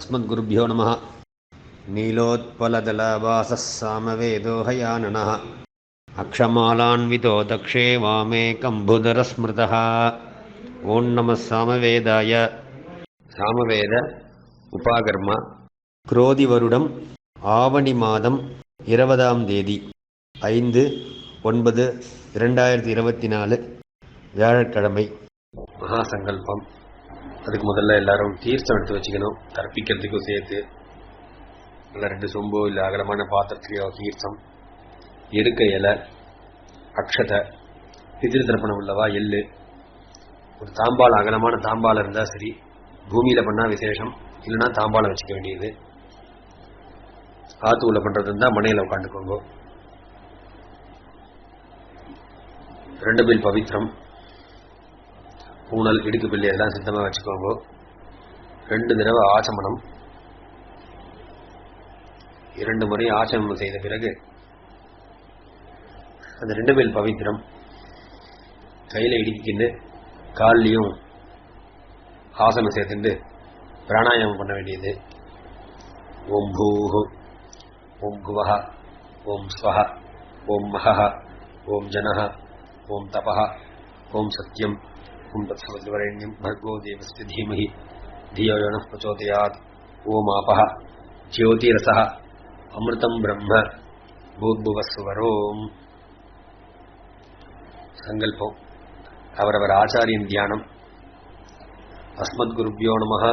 अस्मद्गुरुभ्यो नमः। नीलोत्पलदलवासः सामवेदो हयाननः अक्षमालान्वितो दक्षे वामे कम्बुधरस्मृतः। ओं नमः सामवेदाय. சாமவேத உபாகர்மா. குரோதி வருடம் ஆவணி மாதம் 20ஆம் தேதி 5/9/2024 வியாழக்கிழமை. மகாசங்கல்பம். அதுக்கு முதல்ல எல்லாரும் தீர்த்தம் எடுத்து வச்சுக்கணும், தர்ப்பிக்கிறதுக்கும் சேர்த்து. நல்லா 2 சொம்போ இல்லை அகலமான பாத்திரத்திலேயோ தீர்த்தம், எருக்க இலை, அக்ஷதை, பிதிரு தர்ப்பணம் உள்ளவா எள்ளு, ஒரு தாம்பாளம், அகலமான தாம்பாளம் இருந்தால் சரி. பூமியில் பண்ணால் விசேஷம், இல்லைன்னா தாம்பாளம் வச்சுக்க வேண்டியது. ஆத்தூல பண்ணுறது இருந்தால் மனையில் உட்காந்துக்கோங்க. 2 பில் பவித்திரம், பூனல், இடுக்கு பிள்ளை எல்லாம் சித்தமாக வச்சுக்கோங்க. 2 தடவை ஆச்சமனம், 2 முறை ஆச்சமனம் செய்த பிறகு அந்த 2 பில் பவித்திரம் கையில் இடுக்கின்னு கால்லையும் ஆசனம் சேர்த்துட்டு பிராணாயாமம் பண்ண வேண்டியது. ஓம் பூஹு, ஓம் புவஹ, ஓம் ஸ்வஹ, ஓம் மஹஹ, ஓம் ஜனஹ, ஓம் தபஹ, ஓம் சத்யம், ஓம் தத்சவிதுர்வரேண்யம் பர்கோ தேவஸ்ய தீமஹி धियो यो नः प्रचोदयात्. ஓம் ஆபஹ ஜோதிரசஹ அமிர்தம் பிரம்ம பூத்புவஸ்வரோம். சங்கல்பம். அவரவர் ஆச்சாரியின் தியானம். अस्मद्गुरुभ्यो नमः.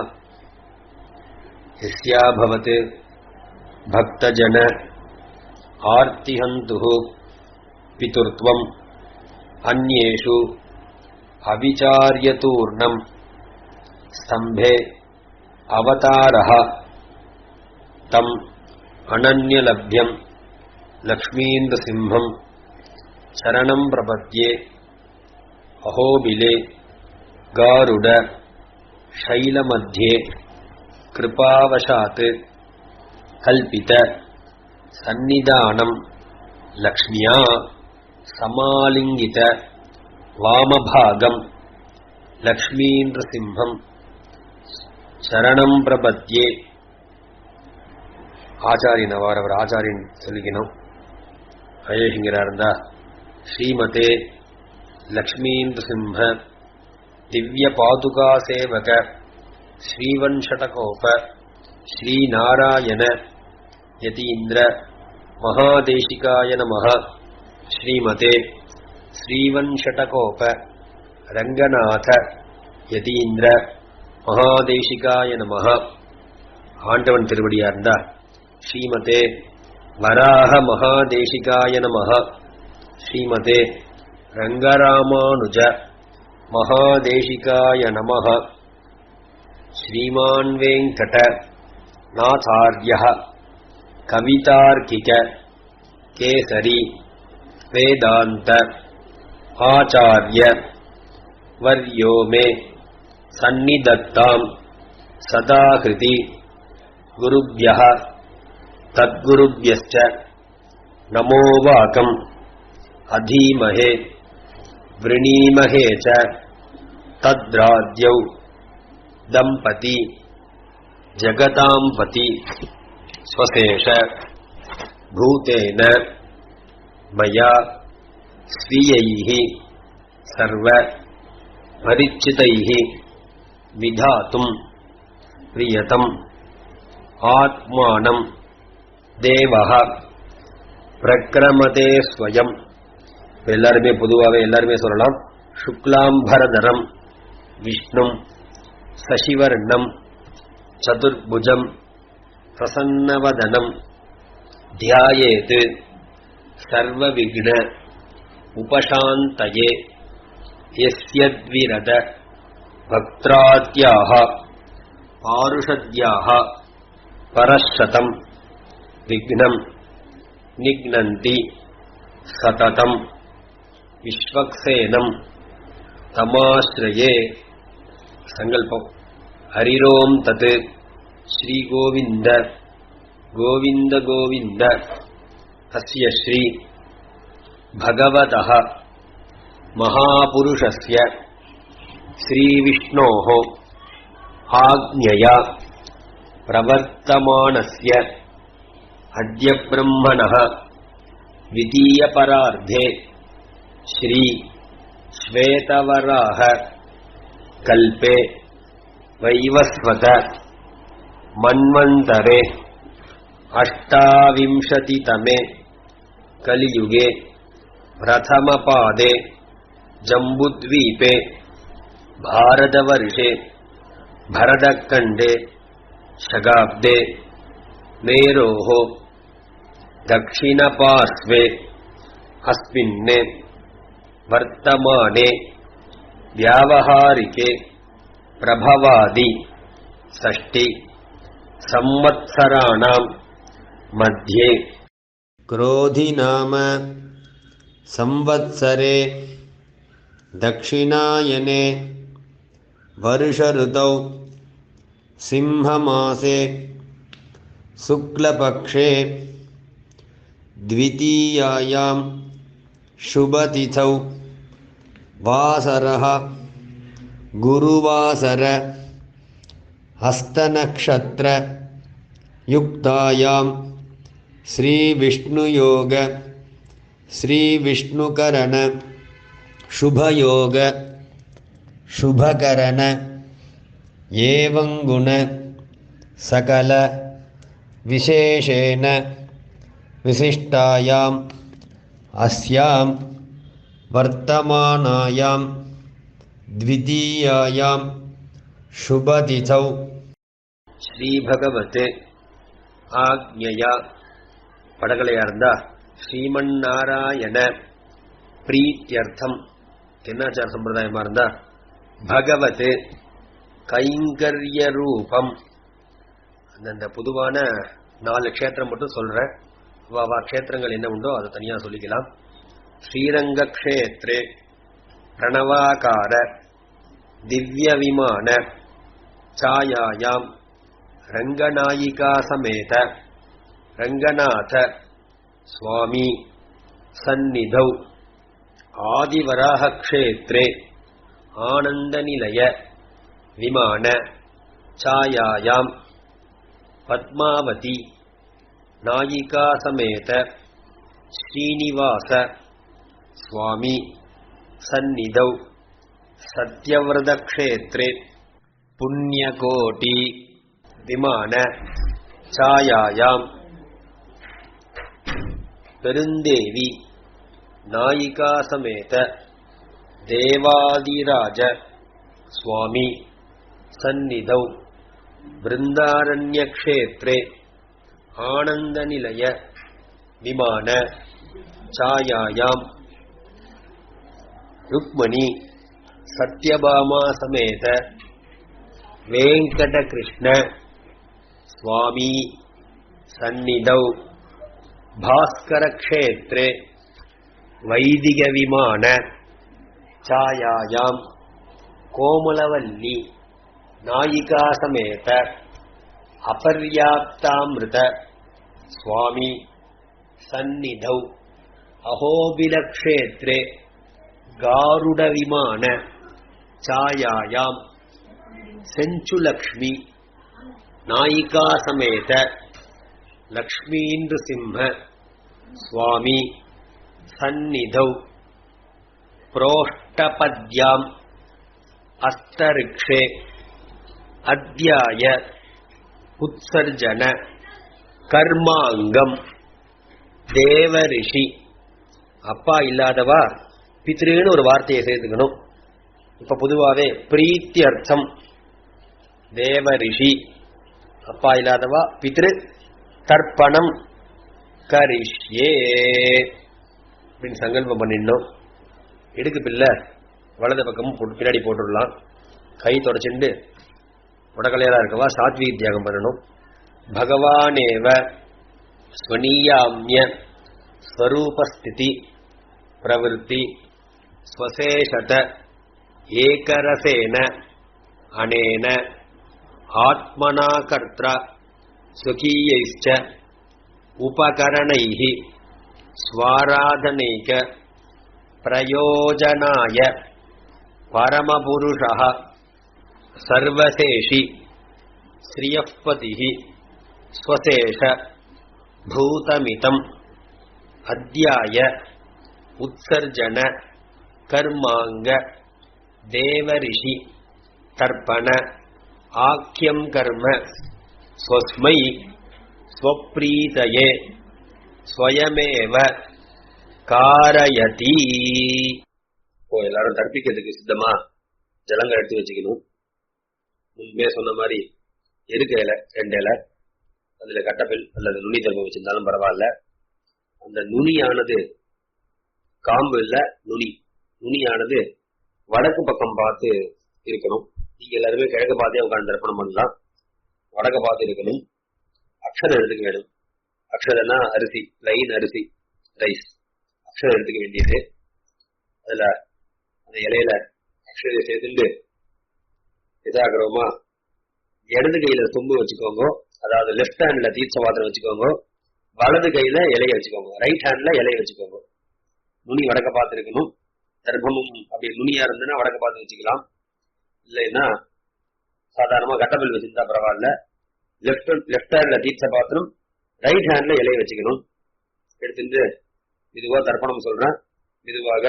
यस्या भवते भक्तजन आर्तिहन्तुः पितुर्त्वम् अन्येषु अविचार्यतूर्णम् स्तम्भे अवतारः तम् अनन्यलभ्यम् लक्ष्मीन्द्रसिंहम् शरणं प्रपद्ये. अहोबिले गारुड शैलमध्ये कृपावशात् कल्पित सन्निधानं लक्ष्म्या समालिङ्गित वामभागं लक्ष्मीन्द्रसिंहं शरणं प्रपद्ये. ஆச்சாரியன் அவரவர் ஆச்சாரியன் சொல்லிக்கணும். அழகிங்கிறார் இருந்தா ஸ்ரீமதே லக்ஷ்மீந்திரசிம்ஹ दिव्य पादुका सेवक श्रीवंशटकोप श्रीनारायण यतीन्द्र महादेशिकाय नमः. श्रीमते श्रीवंशटकोप रंगनाथ यतीन्द्र महादेशिकाय नमः. ஆண்டவன் திருவடியா இருந்தா ஸ்ரீமதே வராக மகாதேசிகாய நமः. ஸ்ரீமதே ரங்கராமானுஜ महादेशिकाय नमः. श्रीमान् वेंकट नाथार्यः कवितार्किक केसरी वेदांत आचार्य वर्यो मे सन्निधत्तां सदाकृति गुरुभ्यः तद्गुरुभ्यश्च नमो वाकम् अधीमहे वृणीमहे च तद्राद्यौ दंपति जगतांपति स्वशेष भूतेन मया स्वीयैः सर्व परिचितैः विधातुं प्रियतम् आत्मानं देवः प्रक्रमते स्वयं. எல்லாருமே பொதுவாகவே எல்லாருமே சொல்லலாம். சுக்லாம்பரதரம் விஷ்ணும் சசிவர்ணம் சதுர்புஜம் பிரசன்னவதனம் தியாயேத் சர்வவிக்ன உபசாந்தயே. யஸ்யத்விரத பக்த்ராத்யாஹ பாருஷத்யாஹ பரஷதம் விக்னம் நிக்னந்தி சததம் விஸ்வக்சேனம் தமாஸ்ரயே. சங்கல்பம். ஹரிரோம் தத் ஸ்ரீ கோவிந்த கோவிந்த கோவிந்த அஸ்ய ஸ்ரீ भगवतः महापुरुषस्य श्रीविष्णोः आज्ञया प्रवर्तमानस्य अद्य ब्रह्मणः द्वितीयपरार्धे श्री श्वेतवराह कल्पे वैवस्वत मन्वन्तरे अष्टाविंशतितमे कलियुगे प्रथमपादे जम्बुद्वीपे भारतवर्षे भरतखण्डे शगाब्दे मेरोः दक्षिणपार्श्वे अस्मिन् वर्तमाने व्यावहारिके प्रभवादि षष्टि संवत्सराणां मध्ये क्रोधि नाम संवत्सरे दक्षिणायने वर्षऋतौ सिंहमासे शुक्लपक्षे द्वितीयायां शुभतिथौ वासरः गुरुवासर हस्तनक्षत्र युक्तायां श्रीविष्णुयोग श्रीविष्णुकरण शुभयोग शुभकरण एवं गुण सकल विशेषेण विशिष्टायाम् अस्यां वर्तमानायां द्वितीयायां शुभतिथौ श्रीभगवते आज्ञया पडगलैयार्दा श्रीमन्नारायण प्रीत्यर्थम एन्नाचार संप्रदायमा இருந்தா भगवते கைங்கர்ய ரூபம் அந்த பொதுவான 4 க்ஷேத்திரம் மட்டும் சொல்றேன். வா க்ஷேத்திரங்கள் என்ன உண்டோ அதை தனியா சொல்லிக்கலாம். ஸ்ரீரங்க க்ஷேத்ரே பிரணவாகார திவ்ய விமான சாயாயாம் ரங்கநாயிகா சமேத ரங்கநாத சுவாமி சந்நிதௌ ஆதிவராஹ க்ஷேத்ரே ஆனந்தநிலய विमान छायायां पद्मावती नायिका समेत श्रीनिवास स्वामी सन्निधौ सत्यव्रत क्षेत्रे पुण्यकोटि विमान छायायां पेरुंदेवी नायिका समेत देवादिराज स्वामी सन्निधौ वृंदारण्य क्षेत्रे आनंदनिलय विमान छायायां रुक्मणी सत्यभामा समेत वेंकटकृष्ण स्वामी सन्निधौ भास्कर क्षेत्रे वैदिक विमान छायायां कोमलवल्ली नायिका समेत अपर्याप्तामृत स्वामी सन्निधौ अहोबिल क्षेत्रे गारुड विमान छायायां सेंचुलक्ष्मी नायिका समेत लक्ष्मीन्द्रसिंह स्वामी सन्निधौ प्रोष्टपद्यां अस्तरिक्षे अध्याय उत्सर्जन कर्मांगम देवऋषि அப்பா இல்லாதவா பித்ருன்னு ஒரு வார்த்தையை சேர்த்துக்கணும். இப்ப பொதுவாவே பிரீத்தியர்த்தம் தேவரிஷி அப்பா இல்லாதவா பித்ரு தர்ப்பணம் கரிஷ்யே அப்படின்னு சங்கல்பம் பண்ணிடணும். இடுக்கு பிள்ளை வலது பக்கமும் பின்னாடி போட்டுடலாம். கை தொடச்சுண்டு உடகலையா இருக்கவா சாத்வீக தியாகம் பண்ணணும். பகவானேவ ஸ்வனீயாம்ய ஸ்வரூபஸ்திதி பிரவருத்தி ஸ்வசேஷத ஏகரசேன அனேன ஆத்மனா கர்த்ரா ஸ்வகீயைச்ச உபகரணைஹி ஸ்வாராதனைக பிரயோஜனாய பரமபுருஷः सर्वशेषि ஸ்ரீயப்பதிஹி ஸ்வசேஷ பூதமிதம் அத்யாய உத்சர்ஜன கர்மாங்க தேவரிஷி தர்ப்பண ஆக்கியம் கர்ம ஸ்வஸ்மை ஸ்வப்ரீதயே ஸ்வயமேவ காரயதி. எல்லாரும் தர்ப்பிக்கிறதுக்கு சித்தமா ஜலங்கள் எடுத்து வச்சுக்கணும். முன்பே சொன்ன மாதிரி எருக்க இலை 2 இலை, அதுல கட்டப்பில் அல்லது நுனி தர்மம் வச்சிருந்தாலும் பரவாயில்ல. அந்த நுனியானது காம்பு இல்ல, நுனியானது வடக்கு பக்கம் பார்த்து இருக்கணும். நீங்க எல்லாருமே கிழக்கு பார்த்தே உட்கார்ந்து தர்ப்பணம் பண்ணலாம். வடக்க பார்த்து இருக்கணும். அக்ஷரம் எடுத்துக்க வேணும். அக்ஷரம்னா அரிசி, லைன் அரிசி, ரைஸ். அக்ஷரம் எடுத்துக்க வேண்டியது. அதுல அந்த இலையில அக்ஷரை சேர்த்துட்டு எதாகிறோமா இடது கையில சொம்பு வச்சுக்கோங்க. அதாவது லெப்ட் ஹேண்ட்ல தீர்த்த பாத்திரம் வச்சுக்கோங்க. வலது கையில இலையை வச்சுக்கோங்க. ரைட் ஹேண்ட்ல இலையை வச்சுக்கோங்க. நுனி வடக்க பார்த்து இருக்கணும். தர்ப்பமும் அப்படி நுனியா இருந்ததுன்னா வடக்க பார்த்து வச்சுக்கலாம். இல்லைன்னா சாதாரணமா கட்டபில் வச்சிருந்தா பரவாயில்ல. லெப்ட் ஹேண்ட்ல தீர்த்த பாத்திரம், ரைட் ஹேண்ட்ல இலையை வச்சுக்கணும். எடுத்துட்டு மெதுவா தர்ப்பணம் சொல்றேன். மெதுவாக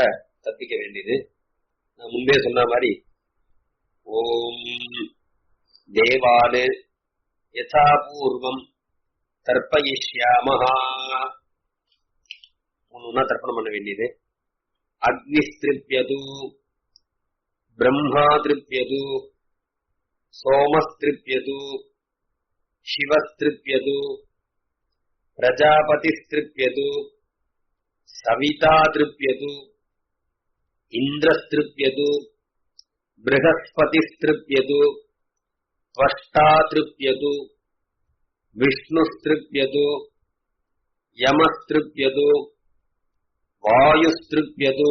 தப்பிக்க வேண்டியது. நான் முன்பே சொன்ன மாதிரி ஓம் தேவாலு யதாபூர்வம் தர்ப்பயிஷ்யாமஹா ஒண்ணுன்னா தர்ப்பணம் பண்ண வேண்டியது. அக்னிஸ்திருப்யது, பிரம்மா திருப்யது, சோமஸ்திருப்யது, சிவஸ்திருப்யது, பிரஜாபதிஸ்திருப்யது, சவிதா திருப்யது, இந்திரஸ்திருப்யது, ப்ரஹஸ்பதிஸ்திருப்யது, त्वष्टा तृप्यतु, विष्णुस्तृप्यतु, यमस्तृप्यतु, वायुस्तृप्यतु,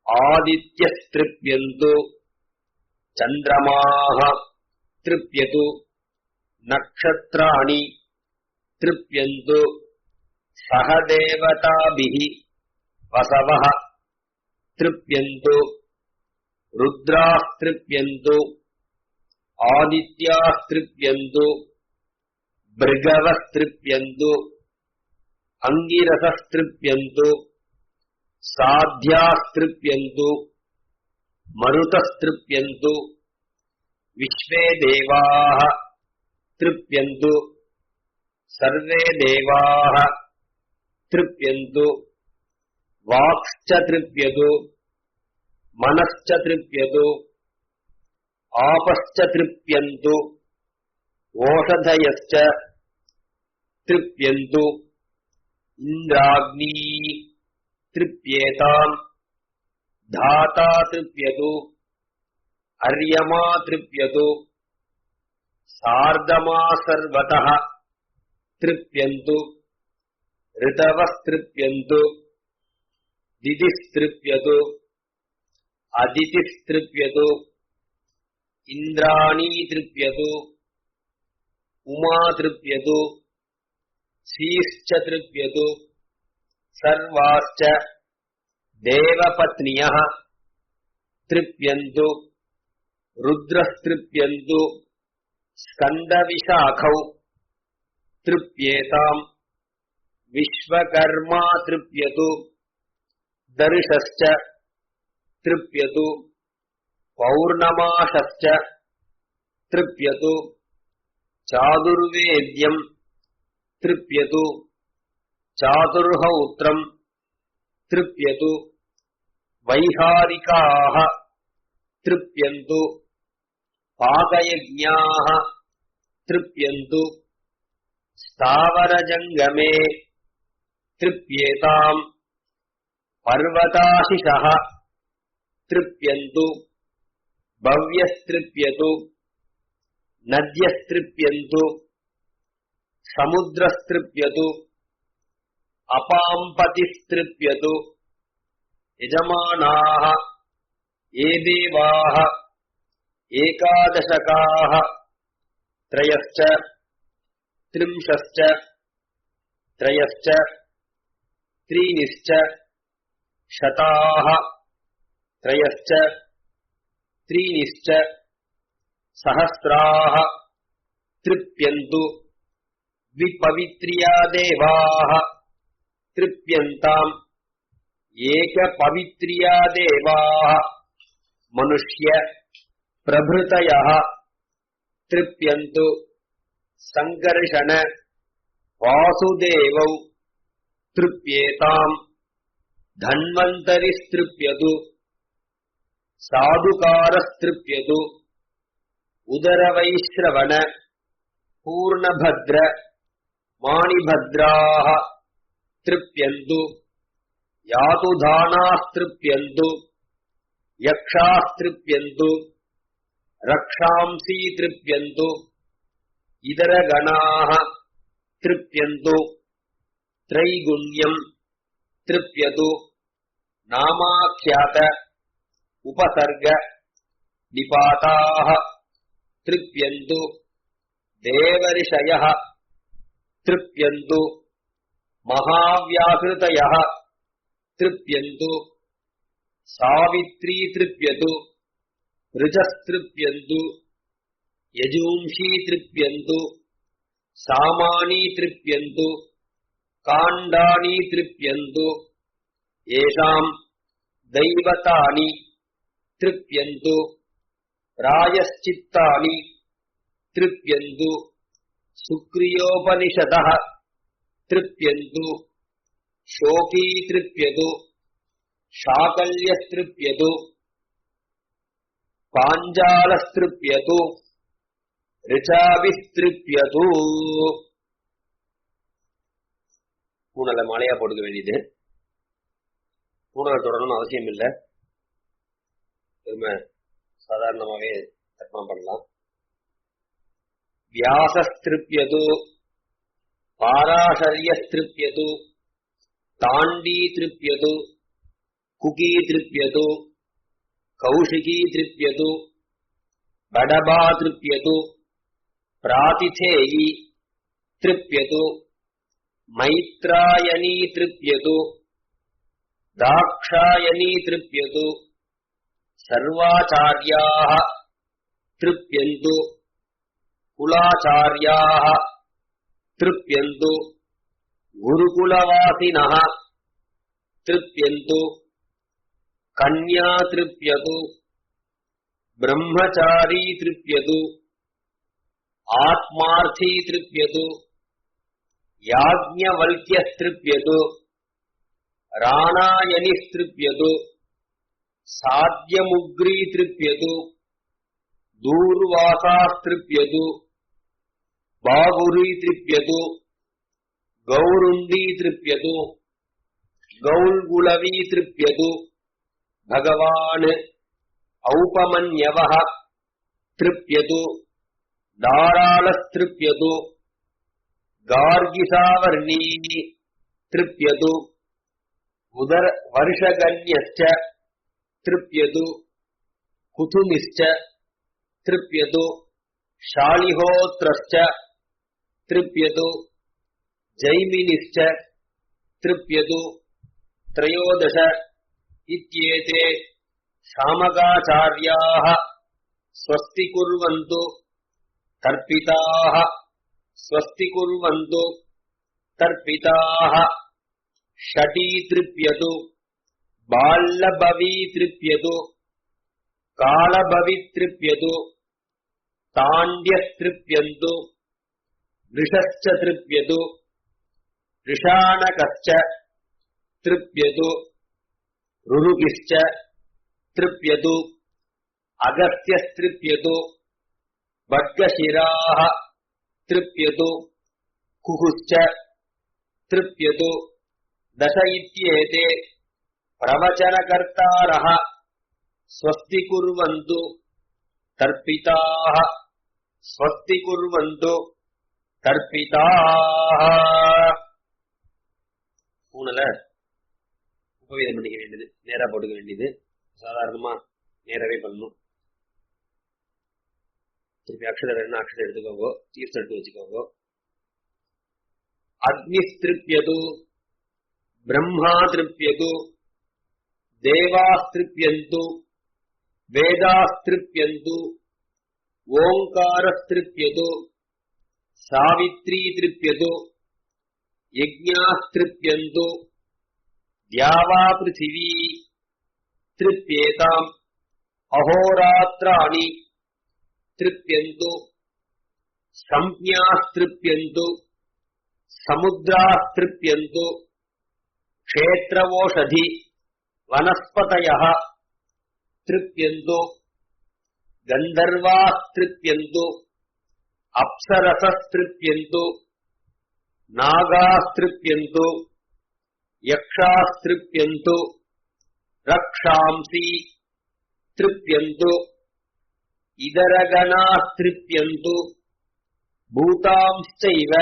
आदित्यस्तृप्यन्तु, चन्द्रमाः तृप्यतु, नक्षत्राणि तृप्यन्तु, सहदेवताभिः वसवः तृप्यन्तु, रुद्रास्तृप्यन्तु, आदित्यास्तृप्यन्तु, भृगवस्तृप्यन्तु, अंगिरसस्तृप्यन्तु, साध्यास्तृप्यन्तु, मरुतस्तृप्यन्तु, विश्वे देवाः तृप्यन्तु, सर्वे देवाः तृप्यन्तु, वाक्श्च तृप्यतु, मनश्च तृप्यतु, आपश्च तृप्यन्तु, ओषधयश्च तृप्यन्तु, इन्द्राग्नी तृप्येताम्, धाता तृप्यतु, अर्यमा तृप्यतु, सार्धमा सर्वतः तृप्यन्तु, ऋतवस्तृप्यन्तु, दिदिस्तृप्यतु, अदितिस्तृप्यतु, इंद्राणी तृप्यतु, उमा तृप्यतु, शीश्च तृप्यतु, सर्वाश्च देवपत्न्यः तृप्यन्तु, रुद्रस्तृप्यन्तु, स्कन्दविशाखौ तृप्येताम्, विश्वकर्मा तृप्यतु, दर्शश्च तृप्यतु, पौर्णमासश्च तृप्यतु, चातुर्वेद्यम् तृप्यतु, चातुर्हौत्रम् तृप्यतु, वैहारिकाः तृप्यन्तु, पाकयज्ञाः तृप्यन्तु, स्थावरजङ्गमे तृप्येताम्, पर्वताशिषः तृप्यन्तु, भव्यस्तृप्यतु, नद्यस्तृप्यन्तु, समुद्रस्तृप्यतु, अपाम्पतिस्तृप्यतु, यजमानाः ये देवाः एकादशकाः त्रयश्च त्रिंशश्च त्रयश्च त्रीनिश्च शताः त्रयश्च त्रीनिश्च सहस्राः तृप्यन्तु द्विपवित्र्या देवाः तृप्यन्ताम् एकपवित्र्या देवाः मनुष्य प्रभृतयः तृप्यन्तु संकर्षण वासुदेवौ तृप्येताम् धन्वन्तरिस्तृप्यतु साधुकारस्तृप्यतु उदरवैश्रवण पूर्णभद्र माणिभद्राः तृप्यन्तु यातुधानास्तृप्यन्तु यक्षास्तृप्यन्तु रक्षांसी तृप्यन्तु इतरगणाः तृप्यन्तु त्रैगुण्यम् तृप्यतु नामाख्यात उपसर्ग निपाताः तृप्यन्तु देवर्षयः तृप्यन्तु महाव्याकृतयः तृप्यन्तु सावित्री तृप्यतु ऋजस्तृप्यन्तु यजूंषी तृप्यन्तु सामानी तृप्यन्तु काण्डानि तृप्यन्तु येषाम् दैवतानि तृप्यन्तु प्रायश्चित्तानि तृप्यन्तु सुक्रियोपनिषदः तृप्यन्तु शोकी तृप्यतु शाकल्यस्तृप्यतु पाञ्जालस्तृप्यतु ऋचाभिस्तृप्यतु பூனல மாலையா போட்டுக்க வேண்டியது. பூனலை தொடரணும்னு அவசியம் இல்லை, திரும்ப சாதாரணமாவே தர்ப்பணம் பண்ணலாம். வியாசஸ்திருப்யது பாராசரியஸ்திருப்யது தாண்டி திருப்யது குகி திருப்யது கௌஷிகி திருப்யது படபா திருப்யது பிராதிதேயி திருப்யது मैत्रायनी तृप्यतु दाक्षायनी तृप्यतु सर्वाचार्याः तृप्यन्तु कुलाचार्याः तृप्यन्तु गुरुकुलवासिनः तृप्यन्तु कन्या तृप्यतु ब्रह्मचारी तृप्यतु आत्मार्थी तृप्यतु याज्ञवल्क्यस्तृप्यतु राणायनिस्तृप्यतु साध्यमुग्री तृप्यतु दूर्वासास्तृप्यतु बाहुरी तृप्यतु गौरुंडी तृप्यतु गौल्गुलवी तृप्यतु भगवान् औपमन्यवः तृप्यतु दारालस्तृप्यतु गार्गिसावर्णी तृप्यतु उदर वर्षगण्यश्च तृप्यतु कुतुमिश्च तृप्यतु शालिहोत्रश्च तृप्यतु जैमिनिश्च तृप्यतु त्रयोदश इत्येते शामकाचार्याः स्वस्ति कुर्वन्तु तर्पिताः स्वस्ति कुर्वन्तु तर्पिताः षटी तृप्यतु बाल्लभवी तृप्यतु कालभवी तृप्यतु ताण्ड्यस्तृप्यन्तु वृषश्च तृप्यतु वृषाणकश्च तृप्यतु रुरुकिश्च तृप्यतु अगस्त्यस्तृप्यतु भड्गशिराः तृप्यतु कुहुश्च तृप्यतु दश इत्येते प्रवचनकर्तारः स्वस्ति कुर्वन्तु तर्पिताः स्वस्ति कुर्वन्तु तर्पिताः. பூனல உபவீதம் பண்ணிக்க வேண்டியது, நேரா போட்டுக்க வேண்டியது. சாதாரணமா நேரவே பண்ணணும். திருப்பி அக்ஷரம் வேணும்னா அக்ஷரம் எடுத்துக்கோங்க, தீர்த்தம் எடுத்து வச்சுக்கோங்க. அக்னிஸ்திருப்யது பிரம்மா திருப்யது தேவாஸ்திருப்யந்து வேதாஸ்திருப்யந்து ஓங்காரஸ்திருப்யது सावित्री तृप्यतु यज्ञास्तृप्यन्तु द्यावा पृथिवी तृप्येताम् अहोरात्राणि तृप्यन्तु संज्ञास्तृप्यन्तु समुद्रास्तृप्यन्तु क्षेत्रवोषधि वनस्पतयः तृप्यन्तु गन्धर्वास्तृप्यन्तु अप्सरसस्तृप्यन्तु नागास्तृप्यन्तु यक्षास्तृप्यन्तु रक्षांसि तृप्यन्तु इदरगणास्तृप्यन्तु भूतांश्चैव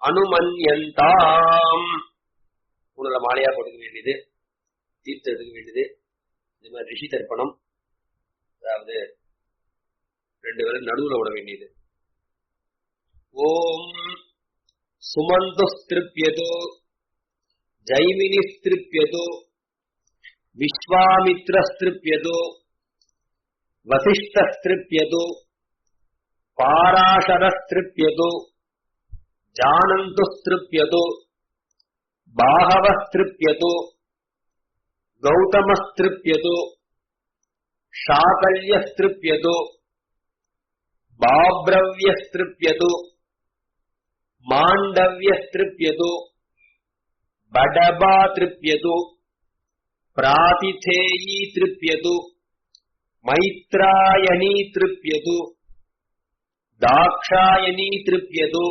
अनुमन्यन्ताम् உணர மாலையா கொடுக்க வேண்டியது, தீர்த்தம் எடுக்க வேண்டியது. இந்த மாதிரி ரிஷி தர்ப்பணம், அதாவது 2 பேரும் நடுவுல விட வேண்டியது. ஓம் சுமந்துஸ்திருப்யதோ ஜைமினிஸ்திருப்யதோ விஸ்வாமித்ரஸ்திருப்யதோ வசிஷ்டஸ்திருப்யதோ பாராசரஸ்திருப்யதோ ஜானந்துஸ்திருப்யதோ बाहवस्त्रिप्यतो गौतमस्त्रिप्यतो शाकल्यस्त्रिप्यतो बाब्रव्यस्त्रिप्यतो माण्डव्यस्त्रिप्यतो बडबातृप्यतो प्रातिथेयी तृप्यतो मैत्रायणी तृप्यतो दाक्षायणी तृप्यतो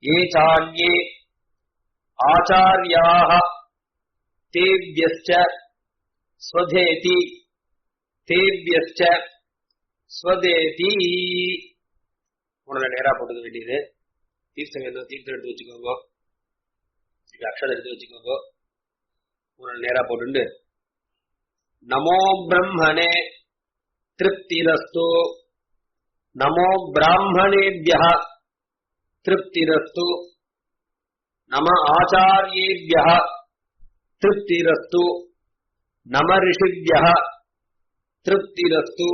ये चान्ये आचार्याः तेभ्यश्च स्वधेति तेभ्यश्च स्वधेति உடனே நேரா போட்டுக்க வேண்டியது. தீர்த்தம் என்ன தீர்த்தம் எடுத்து வச்சுக்கோங்க, அக்ஷரம் எடுத்து வச்சுக்கோங்க. உடனே நேரா போட்டு நமோ பிரம்மணே திருப்திரஸ்து நமோ பிராமணேभ्यः तृप्तिरस्तु नम आचार्येभ्यः तृप्तिरस्तु नम ऋषिभ्यः तृप्तिरस्तु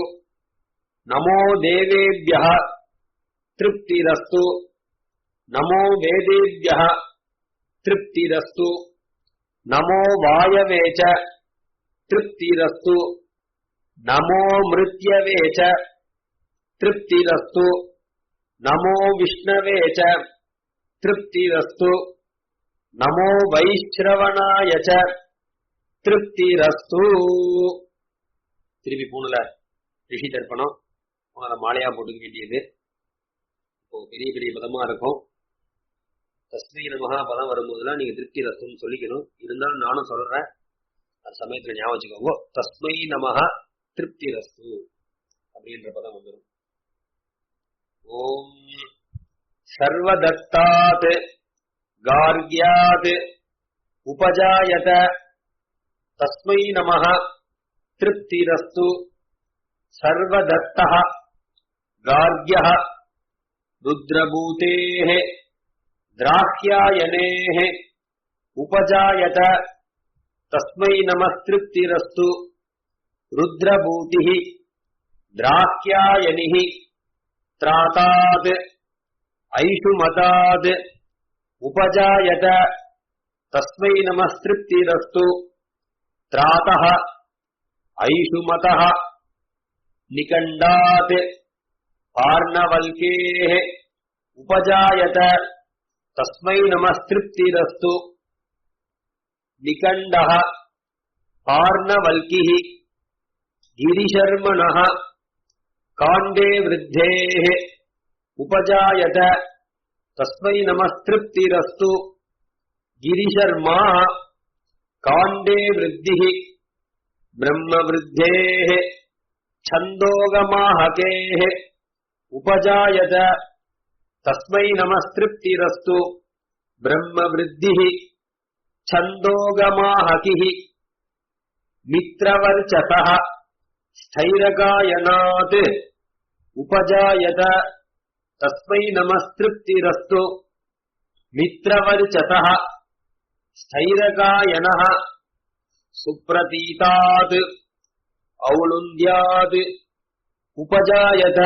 नमो देवेभ्यः तृप्तिरस्तु नमो वेदेभ्यः तृप्तिरस्तु नमो वायवे च तृप्तिरस्तु नमो मृत्यवे च तृप्तिरस्तु नमो विष्णवे च तृप्तिरस्तु नमो वैश्रवणाय च तृप्तिरस्तु. திருப்பி பூணுல ரிஷி தர்ப்பணம், பூணுல மாலையா போட்டுக்க வேண்டியது. இப்போ பெரிய பெரிய பதமா இருக்கும். தஸ்மை நமஹா பதம் வரும்போதுலாம் நீங்க திருப்தி ரஸ்துன்னு சொல்லிக்கணும். இருந்தாலும் நானும் சொல்றேன், அந்த சமயத்துல ஞாபகம் வச்சுக்கோங்க. தஸ்மை நமஹா திருப்தி ரஸ்து அப்படின்ற பதம் வந்துடும். ஓம் சர்வதத்தாத் கார்க்யாத் உபஜாயத தஸ்மை நமஹ திருப்திரஸ்து. சர்வதத்தः கார்க்யः ருத்ரபூதேः திராஹ்யாயனேः உபஜாயத தஸ்மை நமः திருப்திரஸ்து. ருத்ரபூதிः திராஹ்யாயனிः त्रातात् ऐषुमतात् उपजायत तस्मै नमः तृप्तिरस्तु. त्रातः ऐषुमतः निकण्डात् पार्णवल्केः उपजायत तस्मै नमः तृप्तिरस्तु. निकण्डः पार्णवल्किः गिरिशर्मणः काण्डे वृद्धेः उपजायत तस्मै नमः तृप्तिरस्तु. गिरिशर्मा काण्डे वृद्धिः ब्रह्मवृद्धेः छन्दोगमाहकेः उपजायत तस्मै नमः तृप्तिरस्तु. ब्रह्मवृद्धिः छन्दोगमाहकिः मित्रवर्चसः स्थैरकायनात् उपजायत तस्मै नमः तृप्तिरस्तु. मित्रवर्चसः स्थैरकायनः सुप्रतीतात् औलुन्द्यात् उपजायत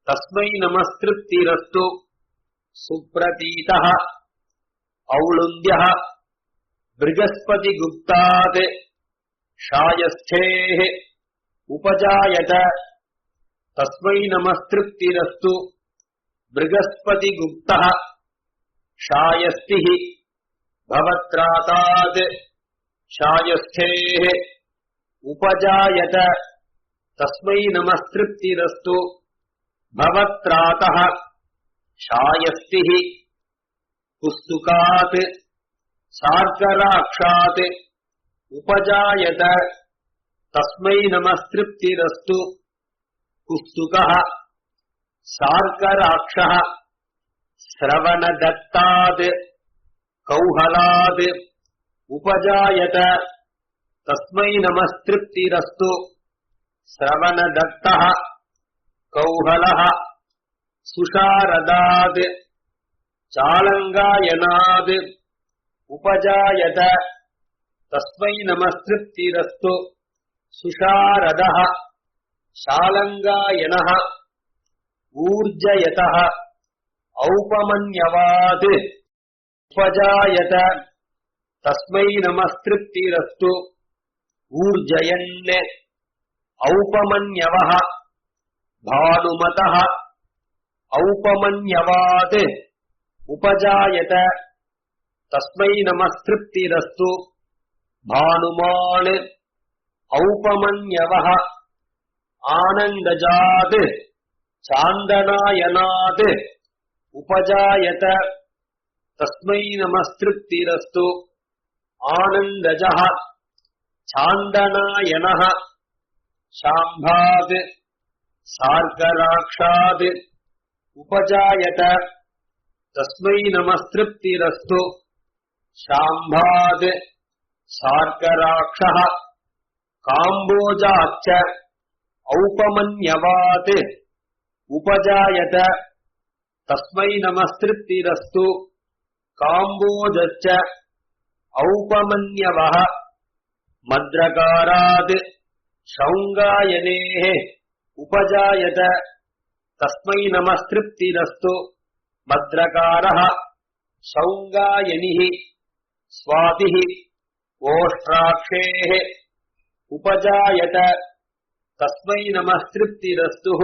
तस्मै नमस्तृप्तिरस्तु सुप्रतीतः औलुन्द्यः बृहस्पतिगुप्तात् शायस्थेः उपजायत तस्मै नमस्तृप्तिरस्तु बृहस्पतिगुप्तः शायस्तिः भवत्रातात् शायस्थेः उपजायत तस्मै नमस्तृप्तिरस्तु भवत्रातः शायस्तिः पुस्तुकात् सार्कराक्षात् उपजायत तस्मै नमस्तृप्तिरस्तु पुस्तुकः सार्कराक्षः श्रवणदत्तात् कौहलात् उपजायत तस्मै नमस्तृप्तिरस्तु श्रवणदत्तः कौहलः सुशारदात् चालङ्गायनात् उपजायत तस्मै नमस्तृप्तिरस्तु सुशारदः शालङ्गायनः ऊर्जयतः औपमन्यवात् उपजायत तस्मै नमस्तृप्तिरस्तु ऊर्जयन् औपमन्यवः भानुमतः औपमन्यवात् उपजायत तस्मै नमस्तृप्तिरस्तु भानुमान् औपमन्यवः आनन्दजात् चान्दनायनात् उपजायत तस्मै नमस्तृप्तिरस्तु आनन्दजः चान्दनायनः शाम्भात् सार्कराक्षात् उपजायत तस्मै नमस्तृप्तिरस्तु शाम्भात् सार्कराक्षः काम्बोजाच्च औपमन्यवात् उपजायत तस्मै नमस्तृप्तिरस्तु काम्बोजश्च औपमन्यवः मद्रकारात् शौङ्गायनेः उपजायत तस्मै नमस्तृप्तिरस्तु मद्रकारः शौङ्गायनिः स्वातिः ओष्ट्राक्षेः उपजायत तस्मै नमस्तृप्तिरस्तु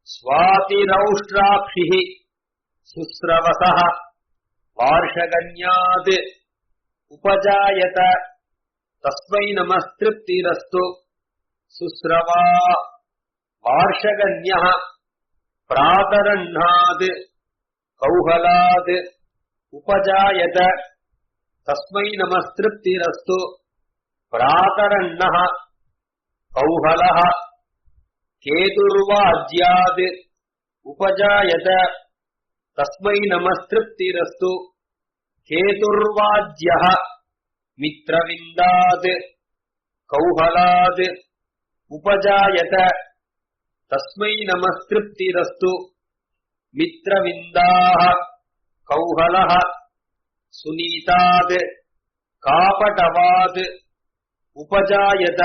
स्वातिरौष्ट्राक्षिः सुस्रवसः वार्षगण्यात् उपजायत तस्मै नमस्तृप्तिरस्तु सुस्रवा वार्षगण्यः प्रातरह्नात् कौहलात् उपजायत तस्मै नमस्तृप्तिरस्तु प्रातरह्नः कौहलः केतुर्वाज्यात् उपजायत तस्मै नमस्तृप्तिरस्तु केतुर्वाज्यः मित्रविन्दात् कौहलात् उपजायत तस्मै नमस्तृप्तिरस्तु मित्रविन्दाः कौहलः सुनीतात् कापटवात् उपजायत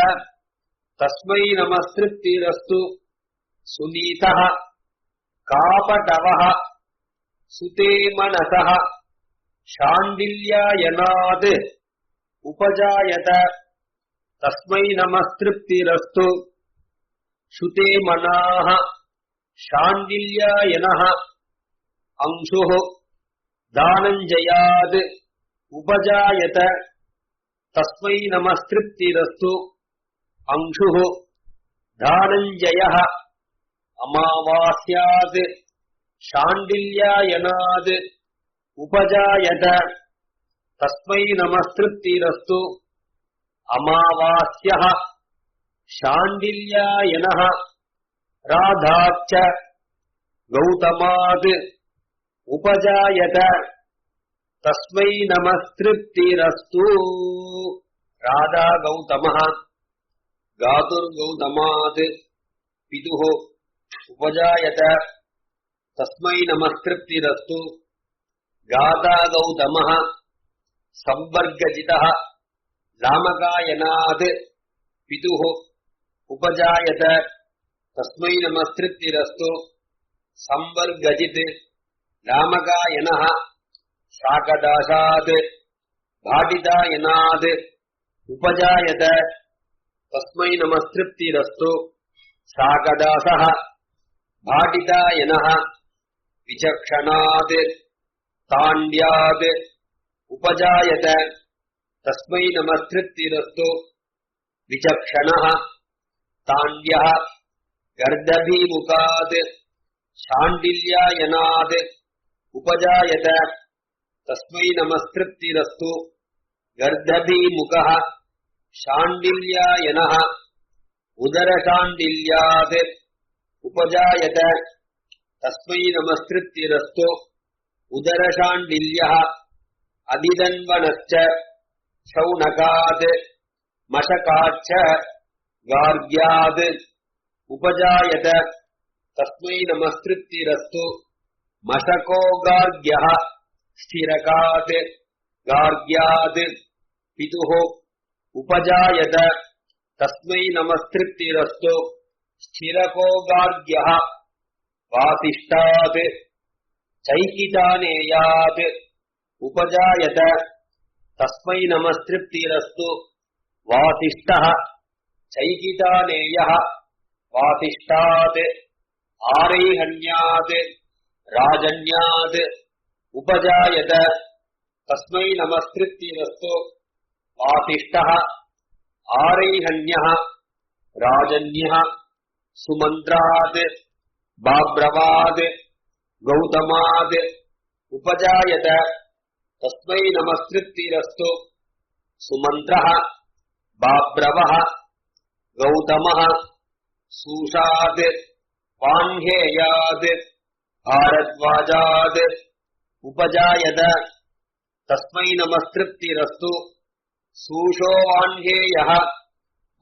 तस्मै नमस्तृप्तिरस्तु सुनीतः कापटवः सुतेमनसः शाण्डिल्यायनात् उपजायत तस्मै नमस्तृप्तिरस्तु शुतेमनाः शाण्डिल्यायनः अंशुः दानञ्जयात् उपजायत तस्मै नमस्तृप्तिरस्तु अंशुः दानञ्जयः अमावास्यात् शाण्डिल्यायनात् उपजायत तस्मै नमस्तृप्तिरस्तु अमावास्यः शाण्डिल्यायनः राधाच्च गौतमात् उपजायत तस्मै नमस्तृप्तिरस्तु राधा गौतमः गातुर्गौतमात् पितुः उपजायत तस्मै नमस्तृप्तिरस्तु गाता गौतमः संवर्गजितः लामकायनात् पितुः उपजायत तस्मै नमस्तृप्तिरस्तु संवर्गजित रामकायनः शाकदाशात् भाटितायनात् उपजायत तस्मै नमस्तृप्तिरस्तु शाकदासः भाटितायनः विचक्षणात् ताण्ड्यात् उपजायत तस्मै नमस्तृप्तिरस्तु विचक्षणः ताण्ड्यः गर्दभीमुखात् शाण्डिल्यायनात् उपजायत तस्मै नमस्तृप्तिरस्तु गर्दभीमुखः शाण्डिल्यायनः उदरशाण्डिल्यात् उपजायत तस्मै नमस्तृप्तिरस्तु उदरशाण्डिल्यः अदिदन्वनश्च शौनकात् मशकाच्च गार्ग्यात् उपजायत तस्मै नमस्तृप्तिरस्तु मशको गार्ग्यः स्थिरकात् गार्ग्यात् पितुः उपजायत तस्मै नमस्तृप्तिरस्तु स्थिरको गार्ग्यः वासिष्ठात् चैकितानेयात् उपजायत तस्मै नमस्तृप्तिरस्तु वासिष्ठः चैकितानेयः वासिष्ठात् आरैहण्यात् राजन्यात् उपजायत तस्मै नमस्तृप्तिरस्तु वासिष्ठः आरैहण्यः राजन्यः सुमन्त्रात् बाब्रवात् गौतमात् उपजायत तस्मै नमस्तृप्तिरस्तु सुमन्त्रः बाब्रवः गौतमः सूषात् वान्हेयात् भारद्वाजात् उपजायत तस्मै नमस्तृप्तिरस्तु सूषो वान्हेयः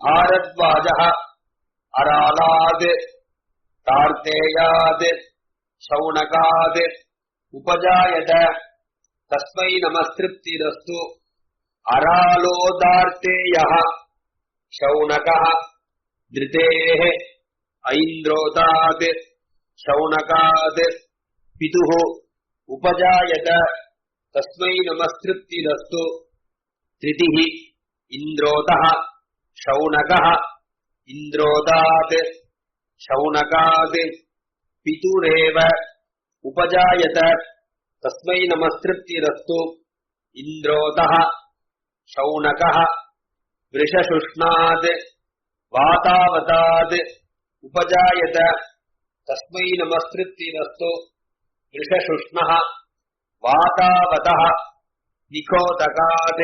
भारद्वाजः अरालात् तार्तेयात् शौनकात् उपजायत तस्मै नमस्तृप्तिरस्तु अरालोदार्तेयः शौनकः धृतेः ऐन्द्रोतात् शौनकात् पितुः उपजायत तस्मै नमस्तृप्तिरस्तु तृतिः इन्द्रोतः शौनकः इन्द्रोतात् शौनकात् पितुरेव उपजायत तस्मै नमस्तृप्तिरस्तु इन्द्रोतः शौनकः वृषशुष्णात् वातावतात् उपजायत तस्मै नमस्तृप्तिरस्तु वृषशुष्णः वातावतः निखोतकात्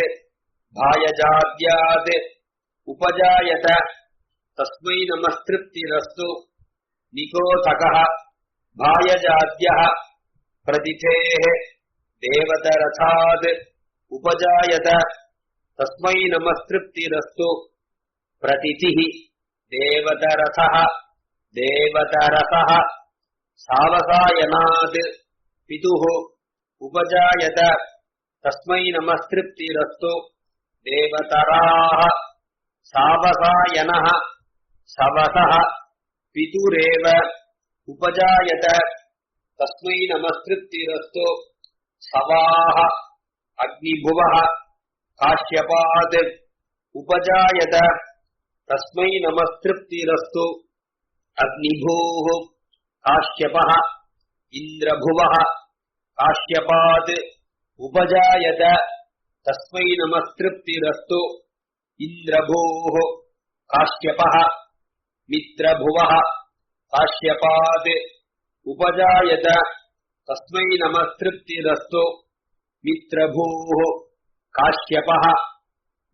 भायजाद्यात् उपजायत तस्मै नमस्तृप्तिरस्तु निखोतकः भायजाद्यः प्रतिथेः देवतरथात् उपजायत तस्मै नमस्तृप्तिरस्तु प्रतिथिः देवतरथः देवतरथः सावसायनात् पितुः उपजायत तस्मै नमस्तृप्तिरस्तु देवतराः सावसायनः सवसः पितुरेव उपजायत तस्मै नमस्तृप्तिरस्तु सवाः अग्निभुवः काश्यपात् उपजायत तस्मै नमस्तृप्तिरस्तु अग्निभूः काश्यपः इन्द्रभुवः काश्यपात् उपजायत तस्मै नमस्तृप्तिरस्तु इन्द्रभूः काश्यपः मित्रभुवः काश्यपात् उपजायत तस्मै नमस्तृप्तिरस्तु मित्रभूः काश्यपः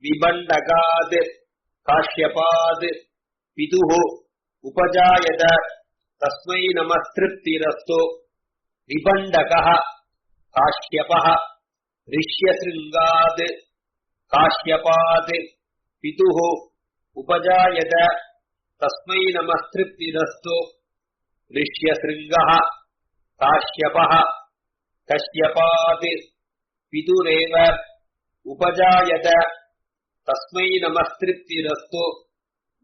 विबण्डकात् काश्यपात् पितुः उपजायत तस्मै नमस्तृप्तिरस्तु विबण्डकः काश्यपः ऋष्यशृङ्गात् काश्यपात् पितुः उपजायत तस्मै नमस्तृप्तिरस्तु ऋष्यशृङ्गः काश्यपः कश्यपात् पितुरेव उपजायत तस्मै नमस्तृप्तिरस्तु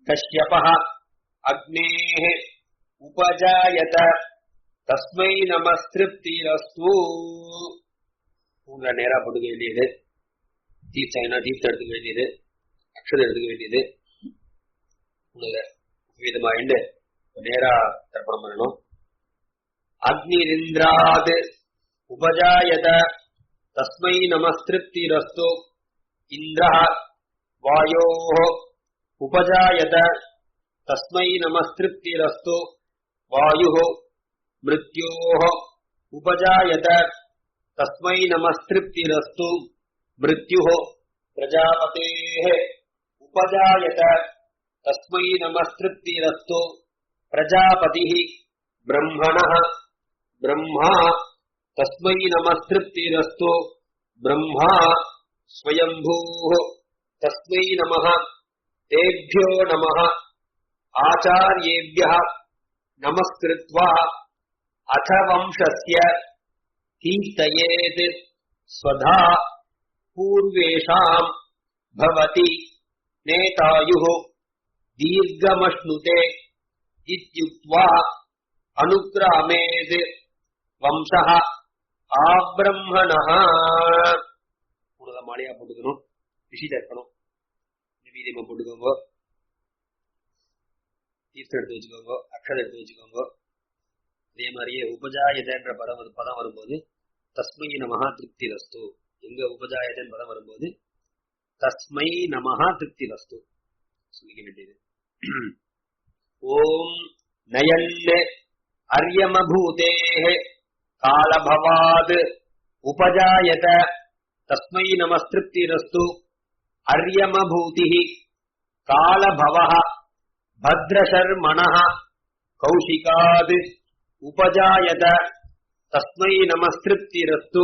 कश्यपः अग्नेः उपजायत தஸ்மை நமஸ்திருப்திரஸ்து. உங்களை நேரா போட்டுக்க வேண்டியது. தீர்த்தம் தீர்த்தம் எடுத்துக்க வேண்டியது, அக்ஷரம் எடுத்துக்க வேண்டியது. உங்களை விதமாயிண்டு நேரா தர்ப்பணம் பண்ணணும். அக்னிரிந்திராத் உபஜாயத தஸ்மை நமஸ்திருப்திரஸ்து. இந்திரः வாயோः உபஜாயத தஸ்மை நமஸ்திருப்திரஸ்து. வாயுः மிருத்யோः உபஜாயத தஸ்மை நமஸ்திருப்திரஸ்து. மிருத்யுः பிரஜாபதேः உபஜாயத தஸ்மை நமஸ்திருப்திரஸ்து. பிரஜாபதிः ब्रह्मणः ब्रह्मा तस्मै नमस्तिरस्तु. ब्रह्मा स्वयंभूः तस्मै नमः. तेभ्यो नमः. आचार्येभ्यः नमस्कृत्वा अथ वंशस्य कीर्तयेत् स्वधा पूर्वेषां भवति नेतायुः दीर्घमश्नुते इत्युक्त्वा अनुग्रामेद् वंशः आब्रह्मणः. மாலையா போட்டுக்கணும், ரிஷிதா இருக்கணும். வீரியமா போட்டுக்கோங்க, தீர்த்தம் எடுத்து வச்சுக்கோங்க, அக்ஷரம் எடுத்து வச்சுக்கோங்க. அதே மாதிரியே உபஜாயதன்ற பதம் வரும்போது தஸ்மை நமஹ திருப்திரஸ்து. எங்க உபஜாயதன் பதம் வரும்போது தஸ்மை நமஹ திருப்திரஸ்து சொல்லிக்க வேண்டியது. ஓம் நயன்ன अर्यमभूतेः कालभवाद् उपजायत तस्मै नमस्तृप्तिरस्तु. अर्यमभूतिः कालभवः भद्रशर्मणः कौशिकाद् उपजायत तस्मै नमस्तृप्तिरस्तु.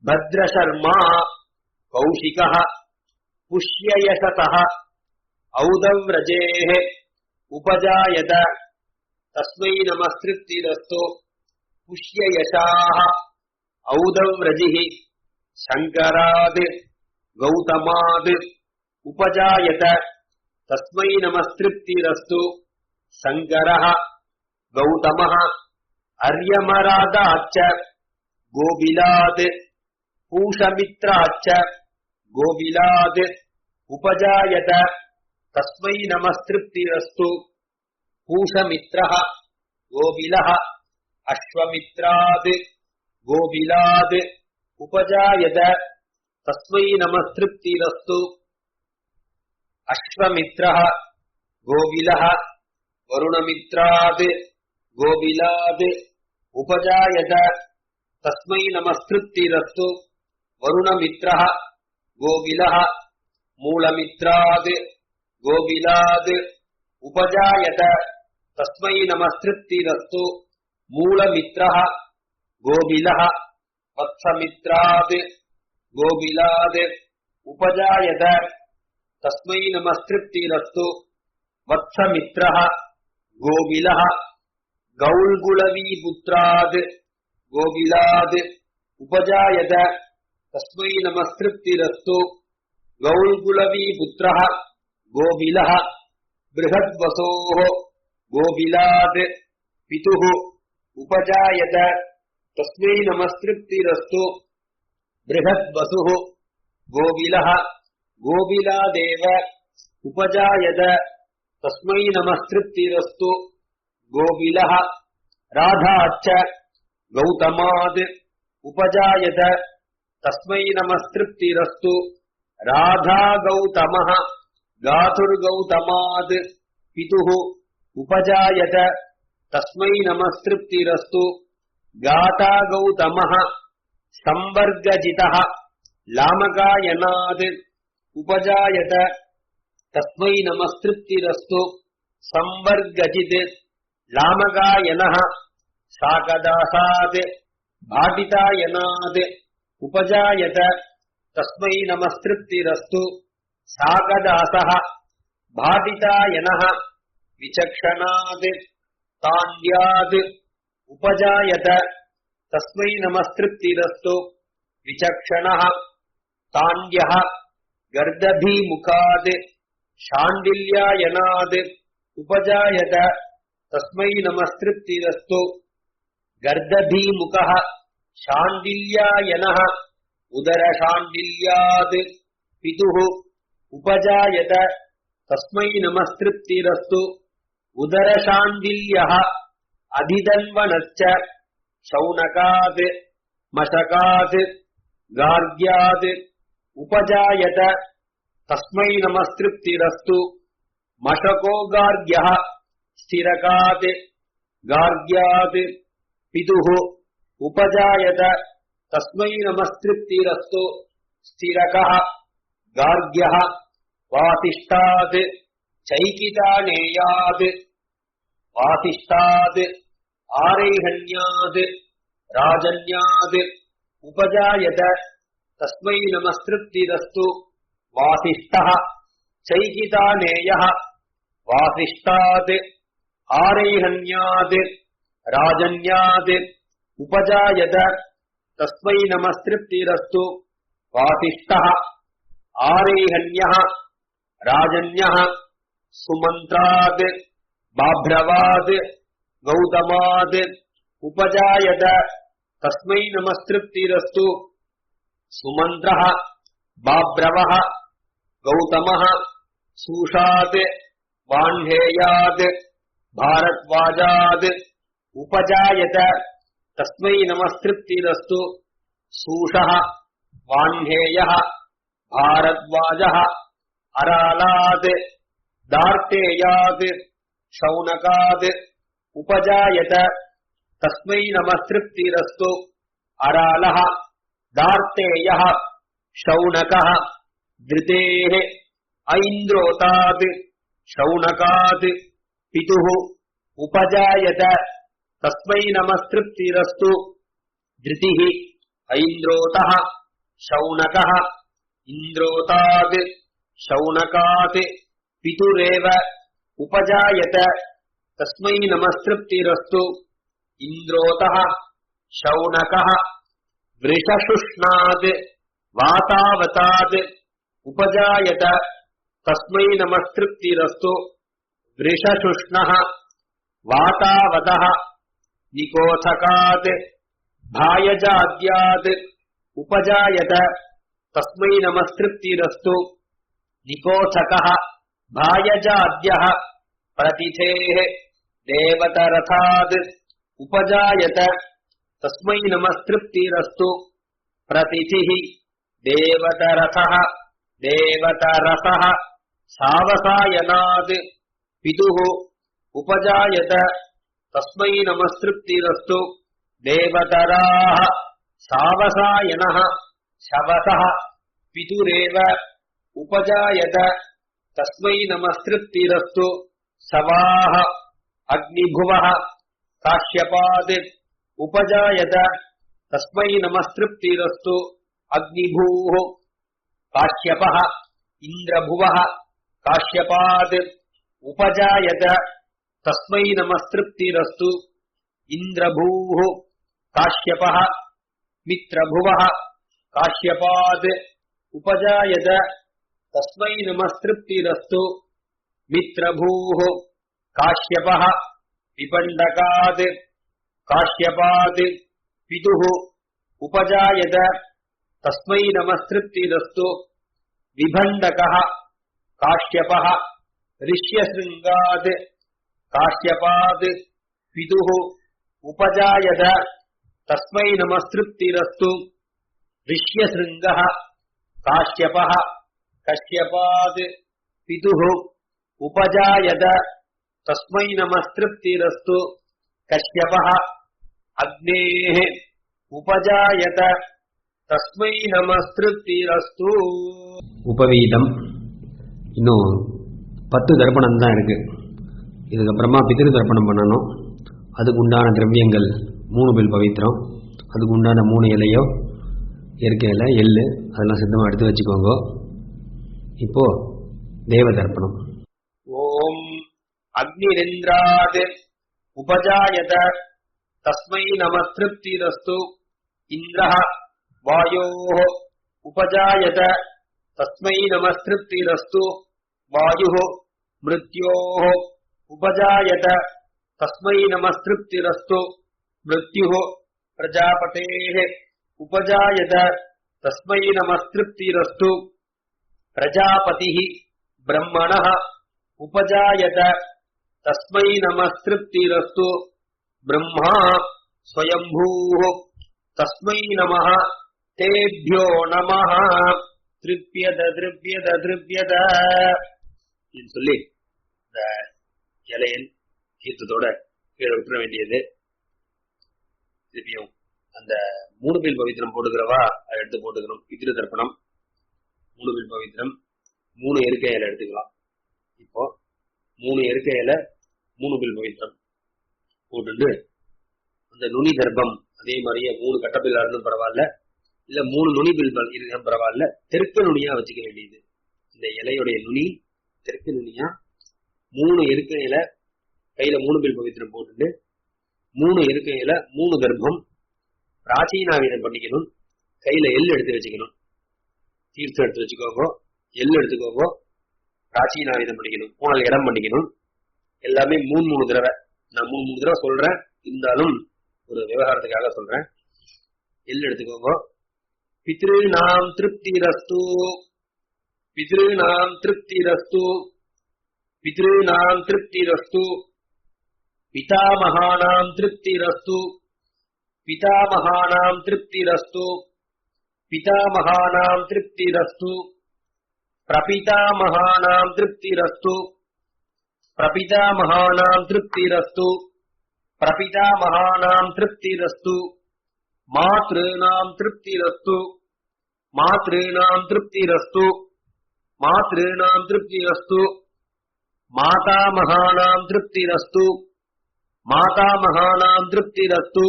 भद्रशर्मा कौशिकः पुष्ययशतः औदव्रजेः उपजायत तस्मै नमस्तृप्तिरस्तु. पुष्ययशाः औदव्रजिः शङ्कराद् गौतमाद् उपजायत तस्मै नमस्तृप्तिरस्तु. शङ्करः गौतमः अर्यमरादाच्च गोबिलाद् पूषमित्राच्च गोबिलाद् उपजायत तस्मै नमस्तृप्तिरस्तु. पूषमित्रः गोबिलः अश्वमित्राद् गोबिलाद् उपजायत तस्मै नमस्तृप्तिरस्तु. अश्वमित्रः गोबिलः वरुणमित्राद् गोबिलाद् उपजायत तस्मै नमस्तृप्तिरस्तु. वरुणमित्रः गोबिलः मूलमित्राद् गोबिलाद् उपजायत तस्मै नमस्तृप्तिरस्तु. मूलमित्रः गोबिलः वत्समित्राद् गोबिलाद् उपजायत तस्मै नमस्तृप्तिरस्तु. वत्समित्रः गोबिलः गौल्गुलवीपुत्राद् गोबिलाद् उपजायत तस्मै नमस्तृप्तिरस्तु. गौल्गुलवीपुत्रः गोबिलः बृहद्वसोः गोबिलाद् पितुः उपजायत तस्मै नमस्तृप्तिरस्तु. बृहद्वसुः गोबिलः गोबिलादेव उपजायत तस्मै नमस्तृप्तिरस्तु. गोबिलः राधाच्च गौतमाद् उपजायत तस्मै नमस्तृप्तिरस्तु. राधा गौतमः गातुर्गौतमाद् पितुः उपजायत तस्मै नमस्तृप्तिरस्तु. गाता गौतमः संवर्गजितः लामकायनाद् उपजायत तस्मै नमस्तृप्तिरस्तु. संवर्गजित् लामकायनः शाकदासाद् भाटितायनाद् उपजायत तस्मै नमस्तृप्तिरस्तु. शाकदासः भाटितायनः विचक्षणाद् ताण्ड्याद् उपजायत तस्मै नमस्तृप्तिरस्तु. विचक्षणः ताण्ड्यः गर्दभीमुखाद् शाण्डिल्यायनाद् उपजायत तस्मै नमस्तृप्तिरस्तु. गर्दभीमुखः शाण्डिल्यायनः उदरशाण्डिल्यात् पितुः उपजायत तस्मै नमस्तृप्तिरस्तु उदरशाण्डिल्यः अधिधन्वनश्च शौनकात् मशकात् गार्ग्यात् उपजायत तस्मै नमस्तृप्तिरस्तु मशको गार्ग्यः स्थिरकात् गार्ग्यात् पितुः उपजायत तस्मै नमस्तृप्तिरस्तु स्थिरकः गार्ग्यः वासिष्ठात् चैकितानेयात् वासिष्ठात् आरेहण्यात् राजन्यात् उपजायत तस्मै नमस्तृप्तिरस्तु वासिष्ठः चैकितानेयः वासिष्ठात् आरेहण्यात् राजन्यात् उपजायत तस्मै नमस्तृप्तिरस्तु वासिष्ठः आरेहन्यः राजन्यः सुमन्त्रात् बाभ्रवात् गौतमात् उपजायत तस्मै नमस्तृप्तिरस्तु सुमन्त्रः बाभ्रवः गौतमः सूषात् वाण्हेयात् भारद्वाजात् उपजायत तस्मै नमस्तृप्तिरस्तु सूषः वाण्हेयः भारद्वाजः अरालात् दार्तेयात् शौनकात् उपजायत तस्मै नमस्तृप्तिरस्तु अरालः दार्तेयः शौनकः धृतेः ऐन्द्रोतात् शौनकात् पितुः उपजायत तस्मै नमस्तृप्तिरस्तु धृतिः ऐन्द्रोतः शौनकः इन्द्रोतात् शौनकात् पितुरेव उपजायत तस्मै नमस्तृप्तिरस्तु इन्द्रोतः शौनकः वृषशुष्णात् वातावतात् उपजायत तस्मै नमस्तृप्तिरस्तु वृषशुष्णः वातावतः निकोथकात् भायजाद्यात् उपजायत तस्मै नमस्तृप्तिरस्तु निकोथकः भायजाद्यः प्रतिथेः देवतरथात् उपजायत तस्मै नमस्तृप्तिरस्तु प्रतिथिः देवतरथः देवतरथः सावसायनात् पितुः उपजायत तस्मै नमस्तृप्तिरस्तु देवतराः सावसायनः शवसः पितुरेव उपजायत तस्मै नमस्तृप्तिरस्तु सवाः अग्निभुवः काश्यपात् उपजायत तस्मै नमस्तृप्तिरस्तु अग्निभूः काश्यपः इन्द्रभुवः काश्यपात् उपजायत तस्मै नमस्तृप्तिरस्तु इन्द्रभूः काश्यपः मित्रभुवः काश्यपात् उपजायत तस्मै नमस्तृप्तिरस्तु मित्रभूः काश्यपः विपण्डकात् काश्यपात् पितुः उपजायत तस्मै नमस्तृप्तिरस्तु विभण्डकः काश्यपः ऋष्यशृङ्गात् काश्यपात् पितुः उपजायत तस्मै नमस्तृप्तिरस्तु ऋष्यशृङ्गः काश्यपः कश्यपात् पितुः उपजायत तस्मै नमस्तृप्तिरस्तु कश्यपः अग्नेः उपजायत तस्मै नमस्तृप्तिरस्तु उपवीदம் இன்னும் 10 தர்ப்பணம் தான் இருக்கு. இதுக்கப்புறமா பித்ரு தர்ப்பணம் பண்ணணும். அதுக்கு உண்டான திரவியங்கள் 3 பில் பவித்திரம், அதுக்கு உண்டான 3 இலையோ இயற்கை இலை எள்ளு அதெல்லாம் சித்தமாக எடுத்து வச்சுக்கோங்க. இப்போ தேவ தர்ப்பணம். ஓம் அக்னிரிந்திராத் உபஜாயத தஸ்மை நமஸ்திருப்திரஸ்து. இந்திரः வாயோः उपजायत तस्मै नमस्तृप्तिरस्तु. वायुः मृत्योः उपजायत तस्मै नमस्तृप्तिरस्तु. मृत्युः प्रजापतेः उपजायत तस्मै नमस्तृप्तिरस्तु प्रजापतिः ब्रह्मणः उपजायत तस्मै नमस्तृप्तिरस्तु ब्रह्मा स्वयंभूः तस्मै नमः तेभ्यो नमः तृप्यत तृप्यत तृप्यत சொல்லி இந்த இலையில் தீர்த்தத்தோட கீழே விட்டுற வேண்டியது. திருப்பியும் அந்த 3 பில் பவித்திரம் போட்டுக்கிறவா அதை எடுத்து போட்டுக்கணும். பித்ரு தர்ப்பணம் 3 பில் பவித்திரம் 3 எருக்கை இலை எடுத்துக்கலாம். இப்போ 3 எருக்கை இலை 3 பில் பவித்திரம் போட்டு அந்த நுனி தர்ப்பம் அதே மாதிரியே 3 கட்டப்பில்லா இருந்தும் பரவாயில்ல, இல்ல 3 நுனி பில் இருந்தாலும் பரவாயில்ல, தெற்கு நுனியா வச்சுக்க வேண்டியது. இந்த இலையுடைய நுனி தெற்கு நுனியா 3 எருக்கை இலை கையில 3 பில் பவித்திரம் போட்டு 3 எருக்கை இலை 3 கர்ப்பம் பிராச்சீனாவீதம் பண்ணிக்கணும். கையில எள் எடுத்து வச்சுக்கணும். தீர்த்தம் எடுத்து வச்சுக்கோங்க, எள் எடுத்துக்கோங்க, பிராச்சீனாவீதம் பண்ணிக்கணும். 3 இடம் பண்ணிக்கணும். எல்லாமே 3 தடவை. நான் 3 தடவை சொல்றேன், இருந்தாலும் ஒரு விவகாரத்துக்காக சொல்றேன். எள் எடுத்துக்கோங்க. பித்ருநாம் திருப்திரஸ்து பித்ருநாம் திருப்திரஸ்து பித்ருநாம் திருப்திரஸ்து पितामहानां तृप्तिरस्तु पितामहानां तृप्तिरस्तु पितामहानां तृप्तिरस्तु प्रपितामहानां तृप्तिरस्तु प्रपितामहानां तृप्तिरस्तु प्रपितामहानां तृप्तिरस्तु मातॄणां तृप्तिरस्तु मातॄणां तृप्तिरस्तु मातॄणां तृप्तिरस्तु मातामहानां तृप्तिरस्तु मातामहानां तृप्तिरस्तु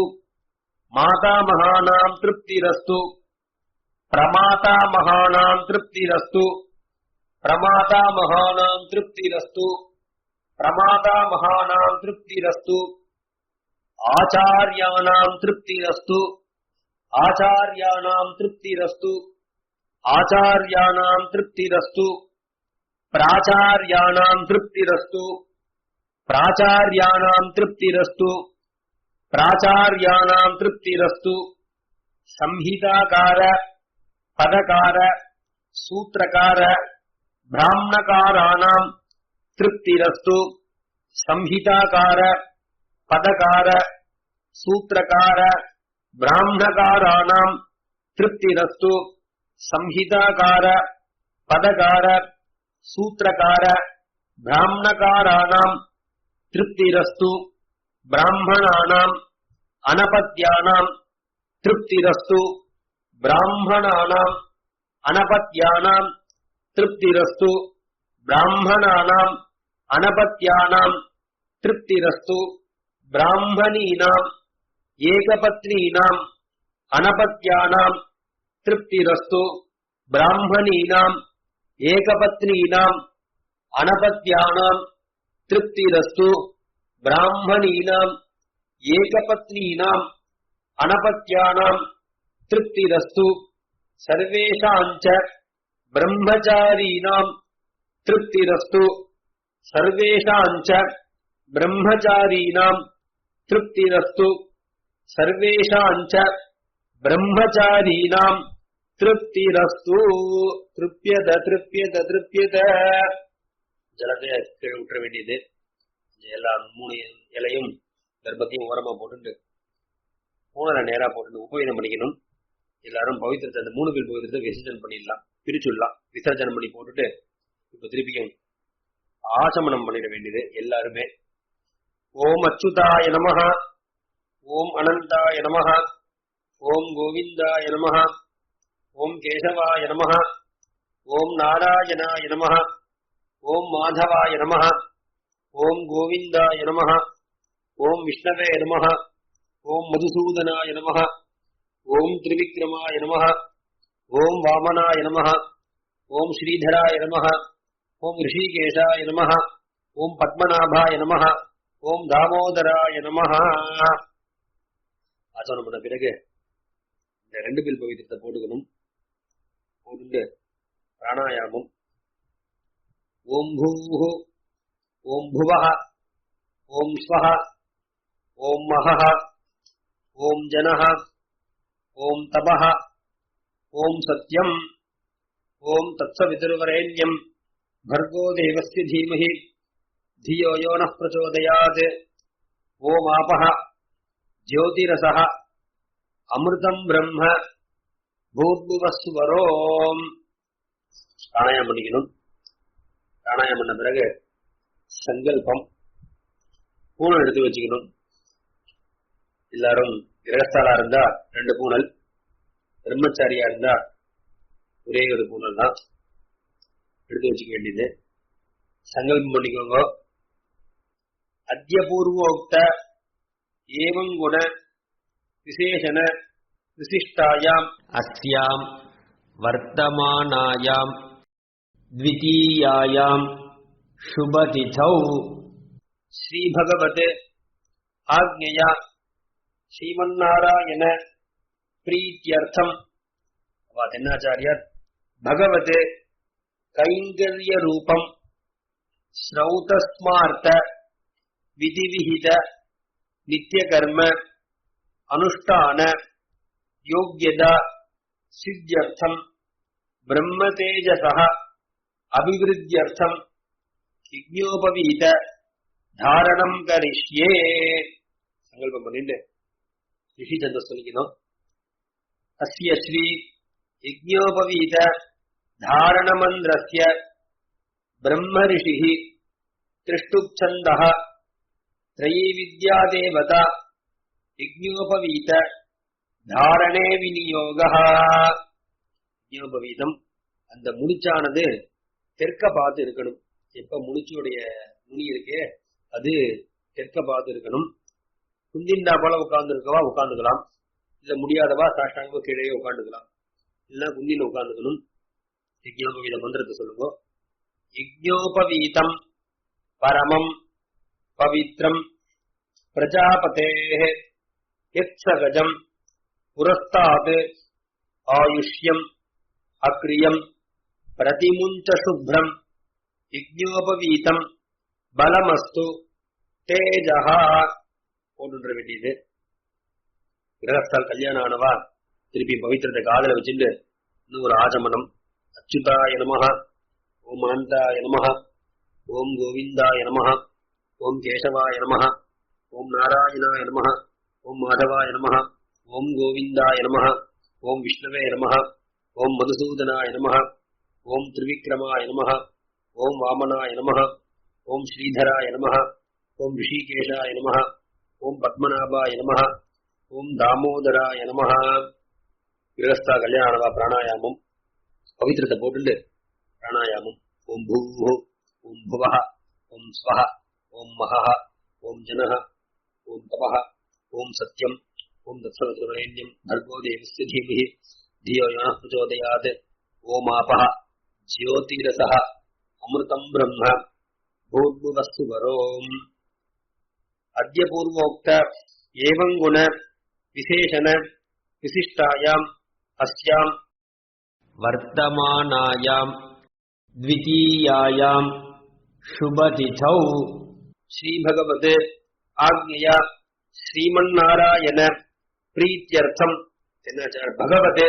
मातामहानां तृप्तिरस्तु प्रमातामहानां तृप्तिरस्तु प्रमातामहानां तृप्तिरस्तु प्रमातामहानां तृप्तिरस्तु आचार्याणां तृप्तिरस्तु आचार्याणां तृप्तिरस्तु आचार्याणां तृप्तिरस्तु प्राचार्याणां तृप्तिरस्तु प्राचार्याणां तृप्तिरस्तु प्राचार्याणां तृप्तिरस्तु संहिताकार पदकार सूत्रकार ब्राह्मणकाराणां तृप्तिरस्तु संहिताकार पदकार सूत्रकार ब्राह्मणकाराणां तृप्तिरस्तु संहिताकार पदकार सूत्रकार ब्राह्मणकाराणां तृप्तिरस्तु ब्राह्मणानां अनपत्यानां तृप्तिरस्तु ब्राह्मणानां अनपत्यानां तृप्तिरस्तु ब्राह्मणानां अनपत्यानां तृप्तिरस्तु ब्राह्मणीनां एकपत्नीनां अनपत्यानां तृप्तिरस्तु ब्राह्मणीनां एकपत्नीनां अनपत्यानां तृप्तिरस्तु ब्राह्मणीनां एकपत्नीनां अनपत्यानां तृप्तिरस्तु सर्वेषां च ब्रह्मचारीणां तृप्तिरस्तु सर्वेषां च ब्रह्मचारीणां तृप्तिरस्तु सर्वेषां च ब्रह्मचारीणां तृप्तिरस्तु तृप्यत तृप्यत तृप्यत ஜலத்தை கீழே விட்டுற வேண்டியது. எல்லா 3 இலையும் கர்ப்பத்தையும் ஓரமா போட்டுட்டு பூனரை நேரா போட்டு உபயோகம் பண்ணிக்கணும். எல்லாரும் பவித்திரத்தை அந்த 3 பில் பவித்திரத்தை விசர்ஜனம் பண்ணிடலாம், பிரிச்சுடலாம். விசர்ஜனம் பண்ணி போட்டுட்டு இப்ப திருப்பியும் ஆசமனம் பண்ணிட வேண்டியது எல்லாருமே. ஓம் அச்சுதாய நமஹ, ஓம் அனந்தாய நமஹ, ஓம் கோவிந்தாய நமஹ, ஓம் கேசவாய நமஹ, ஓம் நாராயணாய நமஹ, ஓம் மாதவாய நமஹ, ஓம் கோவிந்தாய நமஹ, ஓம் விஷ்ணவே நமஹ, ஓம் மதுசூதனாய நமஹ, ஓம் திரிவிக்ரமாய நமஹ, ஓம் வாமனாய நமஹ, ஓம் ஸ்ரீதராய நமஹ, ஓம் ரிஷிகேஷாய நமஹ, ஓம் பத்மநாபாய நமஹ, ஓம் தாமோதராய நமஹ. ஆச்சரணம் பண்ண பிறகு இந்த 2 பில் பவித்திரத்தை போட்டுக்கணும். போட்டு பிராணாயாமம். ஓம் பூஹ, ஓம் புவஹ, ஓம் ஸ்வஹ, ஓம் மஹஹ, ओम जनः ओम तपः ओम सत्यम ओम तत्सवितुर्वरेण्यं भर्गो देवस्य धीमहि धियो यो नः प्रचोदयात् ओम आपः ज्योतिरसः अमृतं ब्रह्म भूर्भुवस्सुवरोम प्राणायाम பண்ணிக்கணும். प्राणायाम பண்ண பிறகு சங்கல்பம் பூணல் எடுத்து வச்சுக்கணும். எல்லாரும் கிரகஸ்தாலா இருந்தா 2 பூணல், பிரம்மச்சாரியா இருந்தா ஒரே ஒரு பூணல் தான் எடுத்து வச்சுக்க வேண்டியது. சங்கல்பம் பண்ணிக்கோங்க. அத்ய பூர்வோக்த ஏவம் குண விசேஷண விசிஷ்டாயாம் அஸ்யாம் வர்த்தமானாயாம் த்விதீயாயாம் சுபதிதௌ ஸ்ரீ பகவத் ஆக்ஞயா ஸ்ரீமன்னாராயண பிரீத்யர்த்தம் வாதனாச்சாரியர் பகவத் கைங்கர்ய ரூபம் ஸ்ரௌதஸ்மார்த்த விதிவிஹித நித்ய கர்ம அனுஷ்டான யோக்யதா சித்யர்த்தம் பிரம்ம தேஜசஹ அபிவிருத்யர்த்தம் யஜ்ஞோபவீத தாரணம் கரிஷ்யே. சங்கல்பம் பண்ணிட்டு ரிஷி சந்தஸ் சொல்லிக்கணும். அஸ்ய ஸ்ரீ யஜ்ஞோபவீத தாரணமந்திரஸ்ய பிரம்ம ரிஷிஹி திருஷ்டுப்சந்தஹ த்ரயீ வித்யா தேவதா யஜ்ஞோபவீத தாரணே விநியோகः. யஜ்ஞோபவீதம் அந்த முடிச்சானது தெற்க பார்த்து இருக்கணும். எப்ப முடிச்சுடைய நுனி இருக்கே அது தெற்க பார்த்து இருக்கணும். குந்திண்டா போல உட்கார்ந்து இருக்கவா உட்கார்ந்துக்கலாம், இல்ல முடியாதவா சாஷ்டாங்க கீழே உட்காந்துக்கலாம், இல்ல குந்தின்னு உட்கார்ந்துக்கணும். யஜ்ஞோபவீத மந்திரத்தை சொல்லுங்க. யஜ்ஞோபவீதம் பரமம் பவித்ரம் பிரஜாபதேஹ யத்சகஜம் புரஸ்தாத் ஆயுஷ்யம் அக்ரியம் பிரதிமுஞ்ச சுப்ரம் யஜ்ஞோபவீதம் பலமஸ்து தேஜஹ. போட்டுன்ற வேண்டியது. கிரகஸ்தால் கல்யாணம் ஆனவா திருப்பி பவித்திரத்தை காதல வச்சுட்டு இன்னும் ஒரு ஆஜமனம். அச்சுதாய நமஹ ஓம் அனந்தாய நமஹ ஓம் கோவிந்தாய நமஹ ஓம் கேசவாய நமஹ ஓம் நாராயணாய நமஹ ஓம் மாதவாய நமஹ ஓம் கோவிந்தாய நமஹ ஓம் விஷ்ணவே நமஹ ஓம் மதுசூதனாய நமஹ ஓம் திரிவிக்ரமாய நமஹ ஓம் வாமனாய நமஹ ஓம் ஸ்ரீதராய நமஹ ஓம் ரிஷிகேஷாய நமஹ ஓம் பத்மநாபாய நமஹ ஓம் தாமோதராய நமஹ. கிரகஸ்தா கல்யாணவா பிராணாயாமம் பவித்திரத்தை போட்டு பிராணாயாமம். ஓம் பூஹு ஓம் புவஹ ஓம் ஸ்வஹ ஓம் மஹஹ ஓம் ஜனஹ ஓம் தபஹ ஓம் சத்யம் ஓம் தத்சவிதுர்வரேண்யம் भर्गो देवस्य धीमहि धियो यो नः प्रचोदयात् ओम आपः ज्योतिरसः अमृतं ब्रह्म भूर्भुवस्सुवरोम. अद्य पूर्वोक्त एवं गुण विशेषण विशिष्टायाम् अस्याम् वर्तमानायाम् द्वितीयायाम् शुभतिथौ श्री भगवत् आज्ञया श्रीमन्नारायण प्रीत्यर्थम् भगवत्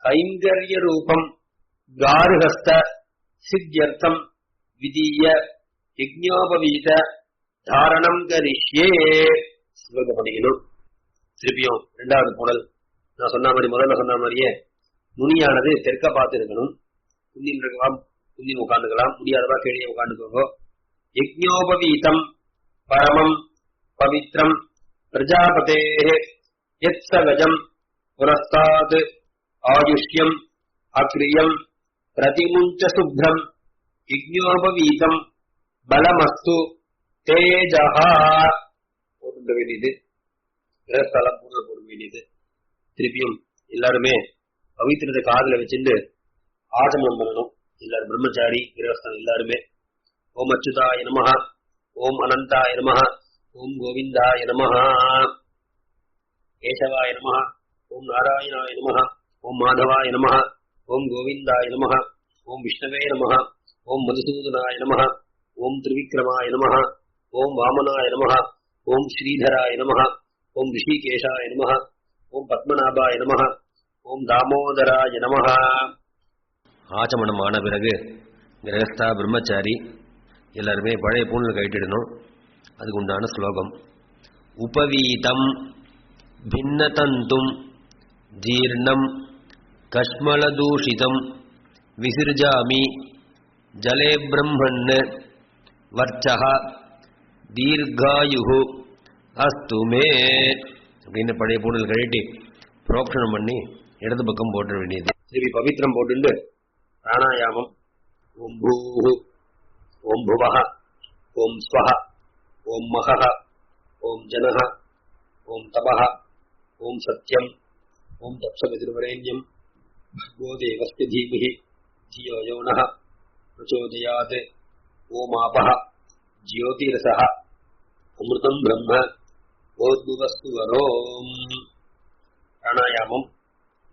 कैंगर्य रूपम् गार्हस्थ सिद्ध्यर्थम् विधीय यज्ञोपवीत தாரணம் கரிஷ்யே. சிவகம் பண்ணிக்கணும். திருப்பியும் 2வது புனல் நான் சொன்ன மாதிரி முதல்ல சொன்ன மாதிரியே நுனியானது தெற்க பார்த்து இருக்கணும். குந்தின் இருக்கலாம், குந்தின் உட்காந்துக்கலாம், முடியாதவா கீழே உட்காந்துக்கோங்க. யஜ்ஞோபவீதம் பரமம் பவித்ரம் பிரஜாபதேஹ யத்சகஜம் புரஸ்தாத் ஆயுஷ்யம் அக்ரியம் பிரதிமுஞ்ச சுப்ரம் யஜ்ஞோபவீதம் பலமஸ்து தேஜஹா. போட்டு வேண்டியது. கிரகஸ்தலம் பூணல் போட வேண்டியது. திருப்பியும் எல்லாருமே பவித்திரத்தை காதுல வச்சுட்டு ஆச்சமனம் பண்ணணும். எல்லாரும் பிரம்மச்சாரி கிரகஸ்தலம் எல்லாருமே. ஓம் அச்சுதாய நமஹ ஓம் அனந்தாய நமஹ ஓம் கோவிந்தாய நமஹ கேசவாய நமஹ ஓம் நாராயணாய நமஹ ஓம் மாதவாய நமஹ ஓம் கோவிந்தாய நமஹ ஓம் விஷ்ணவே நமஹ ஓம் மதுசூதனாய நமஹ ஓம் திரிவிக்ரமாய நமஹ ஓம் வாமனாய நமஹ ஓம் ஸ்ரீதராய நமஹ ஓம் ரிஷிகேஷாய நமஹ, ஓம் பத்மநாபாய நமஹ, ஓம் தாமோதராய நமஹ. ஆச்சமனம் ஆன பிறகு கிரகஸ்தா பிரம்மச்சாரி எல்லாருமே பழைய பூணல் கைட்டிடணும். அதுக்கு உண்டான ஸ்லோகம்: உபவீதம் பின்னதந்தும் ஜீர்ணம் கஷ்மலதூஷிதம் விசிர்ஜாமி ஜலே பிரம்மன் வர்ச்சஹ தீர்காயுஹு அஸ்து மே அப்படின்னு பழைய பூணல் கழட்டி புரோக்ஷணம் பண்ணி இடது பக்கம் போட்ட வேண்டியது. திருப்பி பவித்திரம் போட்டு பிராணாயாமம்: ஓம் பூஹு, ஓம் புவஹ, ஓம் ஸ்வஹ, ஓம் மஹஹ, ஓம் ஜனஹ, ஓம் தபஹ, ஓம் சத்யம், ஓம் தப்சவிதுர்வரேண்யம் भर्गो देवस्य धीमहि धियो यो नः प्रचोदयात्. ओम आपः ज्योतिरसः अमृतं ब्रह्म ஓத்புவஸ்து வரோம். பிராணாயாமம்.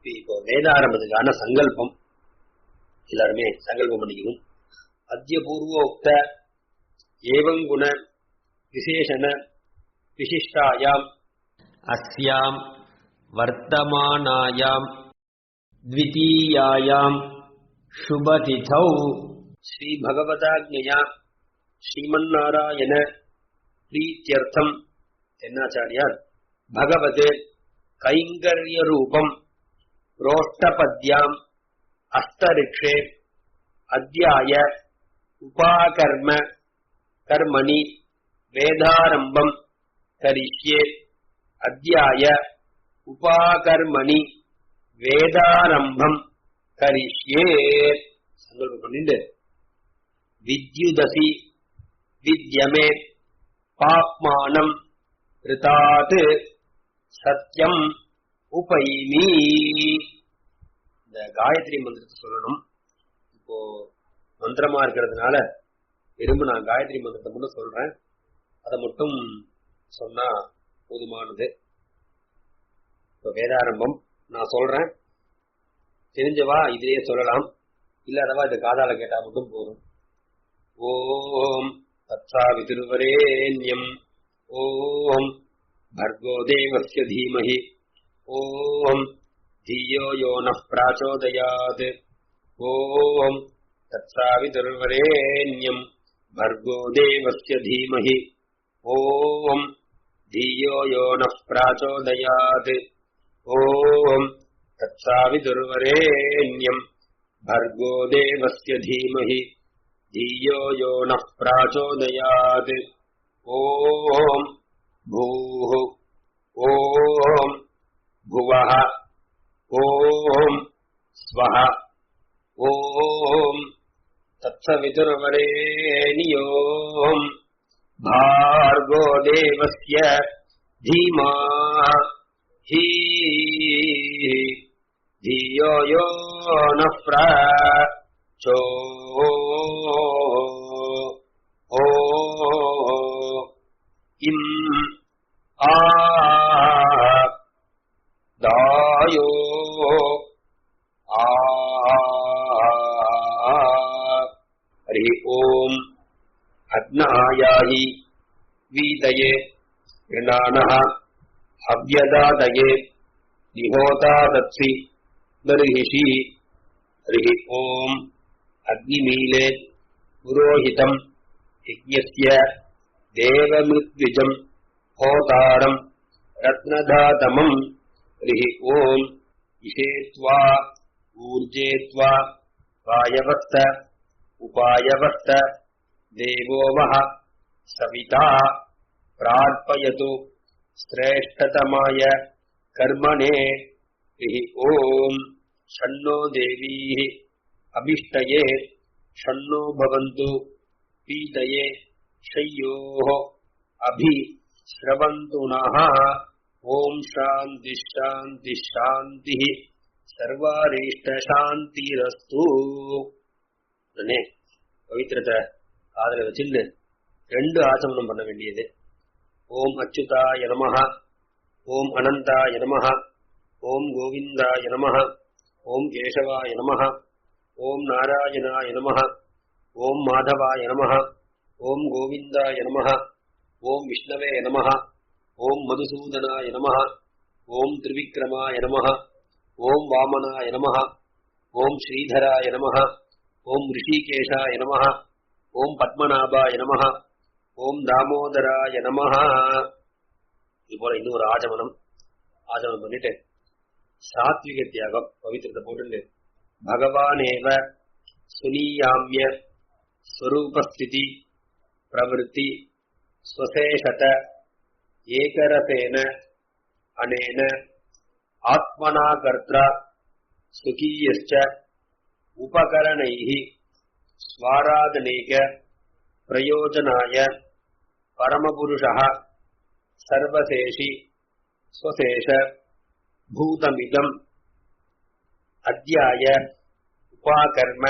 இப்போ வேதாரம்பத்துக்கான சங்கல்பம் எல்லாருமே சங்கல்பம் பண்ணிக்கணும். அத்ய பூர்வோக்த ஏவங்குண விசேஷண விசிஷ்டாயாம் அஸ்யாம் வர்த்தமானாயாம் த்விதீயாயாம் சுபதிதௌ ஸ்ரீ பகவதாக்ஞயா ஸ்ரீமன்னாராயண பிரீத்யர்த்தம் என்னாச்சாரியார் பகவத் கைங்கர்ய ரூபம் ரோஷ்டபத்யாம் அஸ்தரிக்ஷே அத்யாய உபாகர்ம கர்மணி வேதாரம்பம் கரிஷ்யே. அத்யாய உபாகர்மணி வேதாரம்பம் கரிஷ்யே. சங்கல்பம் பண்ணிட்டு வித்யுதசி வித்யமே பாப்மானம் ரிதாத் சத்யம் உபைமி. இந்த காயத்ரி மந்திரத்தை சொல்லணும். இப்போ மந்திரமா இருக்கிறதுனால திரும்ப நான் காயத்ரி மந்திரத்தை மட்டும் சொல்றேன். அதை மட்டும் சொன்னா போதுமானது. இப்போ வேதாரம்பம் நான் சொல்றேன். தெரிஞ்சவா இதிலேயே சொல்லலாம், இல்லாதவா இதை காதால கேட்டா மட்டும் போதும். ஓம் தத்சாவிதுர்வரேண்யம் ஓம் भर्गो देवस्य धीमहि ओम धियो यो नः प्रचोदयात्. ओम तत्सावितुर्वरेण्यं भर्गो देवस्य धीमहि ओम धियो यो नः प्रचोदयात्. ओम तत्सावितुर्वरेण्यं भर्गो देवस्य धीमहि धियो यो नः प्रचोदयात्. ओम भूः ओम भुवः ओम स्वः ओम तत्सवितुर्वरेण्यं भार्गो देवस्य धीमहि धियो यो नः दायो हरि ओम अग्नायाहि वीतये गृणानः हव्यदादये निहोता दत्सि बर्हिषि. हरि ओम अग्निमीले पुरोहितं यज्ञस्य देवमृत्विजं होतारं रत्नधातमं. हरि ओम इषेत्वा ऊर्जेत्वा वायवस्त उपायवस्त देवो वः सविता प्रार्पयतु श्रेष्ठतमाय कर्मणे. हरि ओम षण्णो देवीः अभिष्टये षण्णो भवन्तु पीतये शय्योः अभि श्रवन्तु नः. ओम शांति शांति शांति सर्वारिष्ट शांतिरस्तु. உடனே பவித்திரத்தை காதல வச்சுன்னு 2 ஆசமனம் பண்ண வேண்டியது. ஓம் அச்சுதாய நமஹ, ஓம் அனந்தாய நமஹ, ஓம் கோவிந்தாய நமஹ, ஓம் கேசவாய நமஹ, ஓம் நாராயணாய நமஹ, ஓம் மாதவாய நமஹ, ஓம் கோவிந்தாய நமஹ, ஓம் விஷ்ணவே நமஹ, ஓம் மதுசூதனாய நமஹ, ஓம் திரிவிக்ரமாய நமஹ, ஓம் வாமனாய நமஹ, ஓம் ஸ்ரீதராய நமஹ, ஓம் ரிஷிகேஷாய நமஹ, ஓம் பத்மநாபாய நமஹ, ஓம் தாமோதராய நமஹ. இது போல இன்னொரு ஆஜமனம் பண்ணிட்டு சாத்விக தியாகம் பவித்திரத்தை போட்டு பகவானேவ சுனீயாமிய ஸ்வரூபஸ்திதி பிரவருத்தி ஸ்வசேஷத ஏகரசேன அனேன ஆத்மனா கர்த்ரா சுகீயஸ்ச உபகரணைஹி ஸ்வாராதனேக பிரயோஜனாய பரமபுருஷः சர்வசேஷி ஸ்வசேஷ பூதமிதம் அத்யாய உபாகர்ம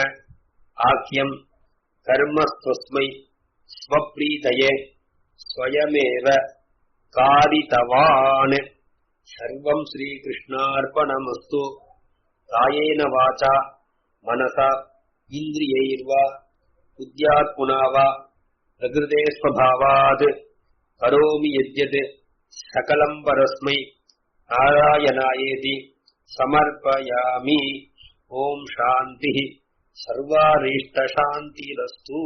ஆக்கியம் கர்மஸ்வஸ்மை ஸ்வப்ரீதயே ஸ்வயமேவ காரிதவான். சர்வம் ஸ்ரீகிருஷ்ணார்ப்பணமஸ்து. காயேன வாசா மனசா இந்திரியைர்வா புத்யாத்மனா வா பிரகிருதே ஸ்வபாவாத் கரோமி யத்யத் சகலம் பரஸ்மை நாராயணாயேதி சமர்ப்பயாமி. ஓம் சாந்தி சர்வாரீஷ்ட சாந்திரஸ்து.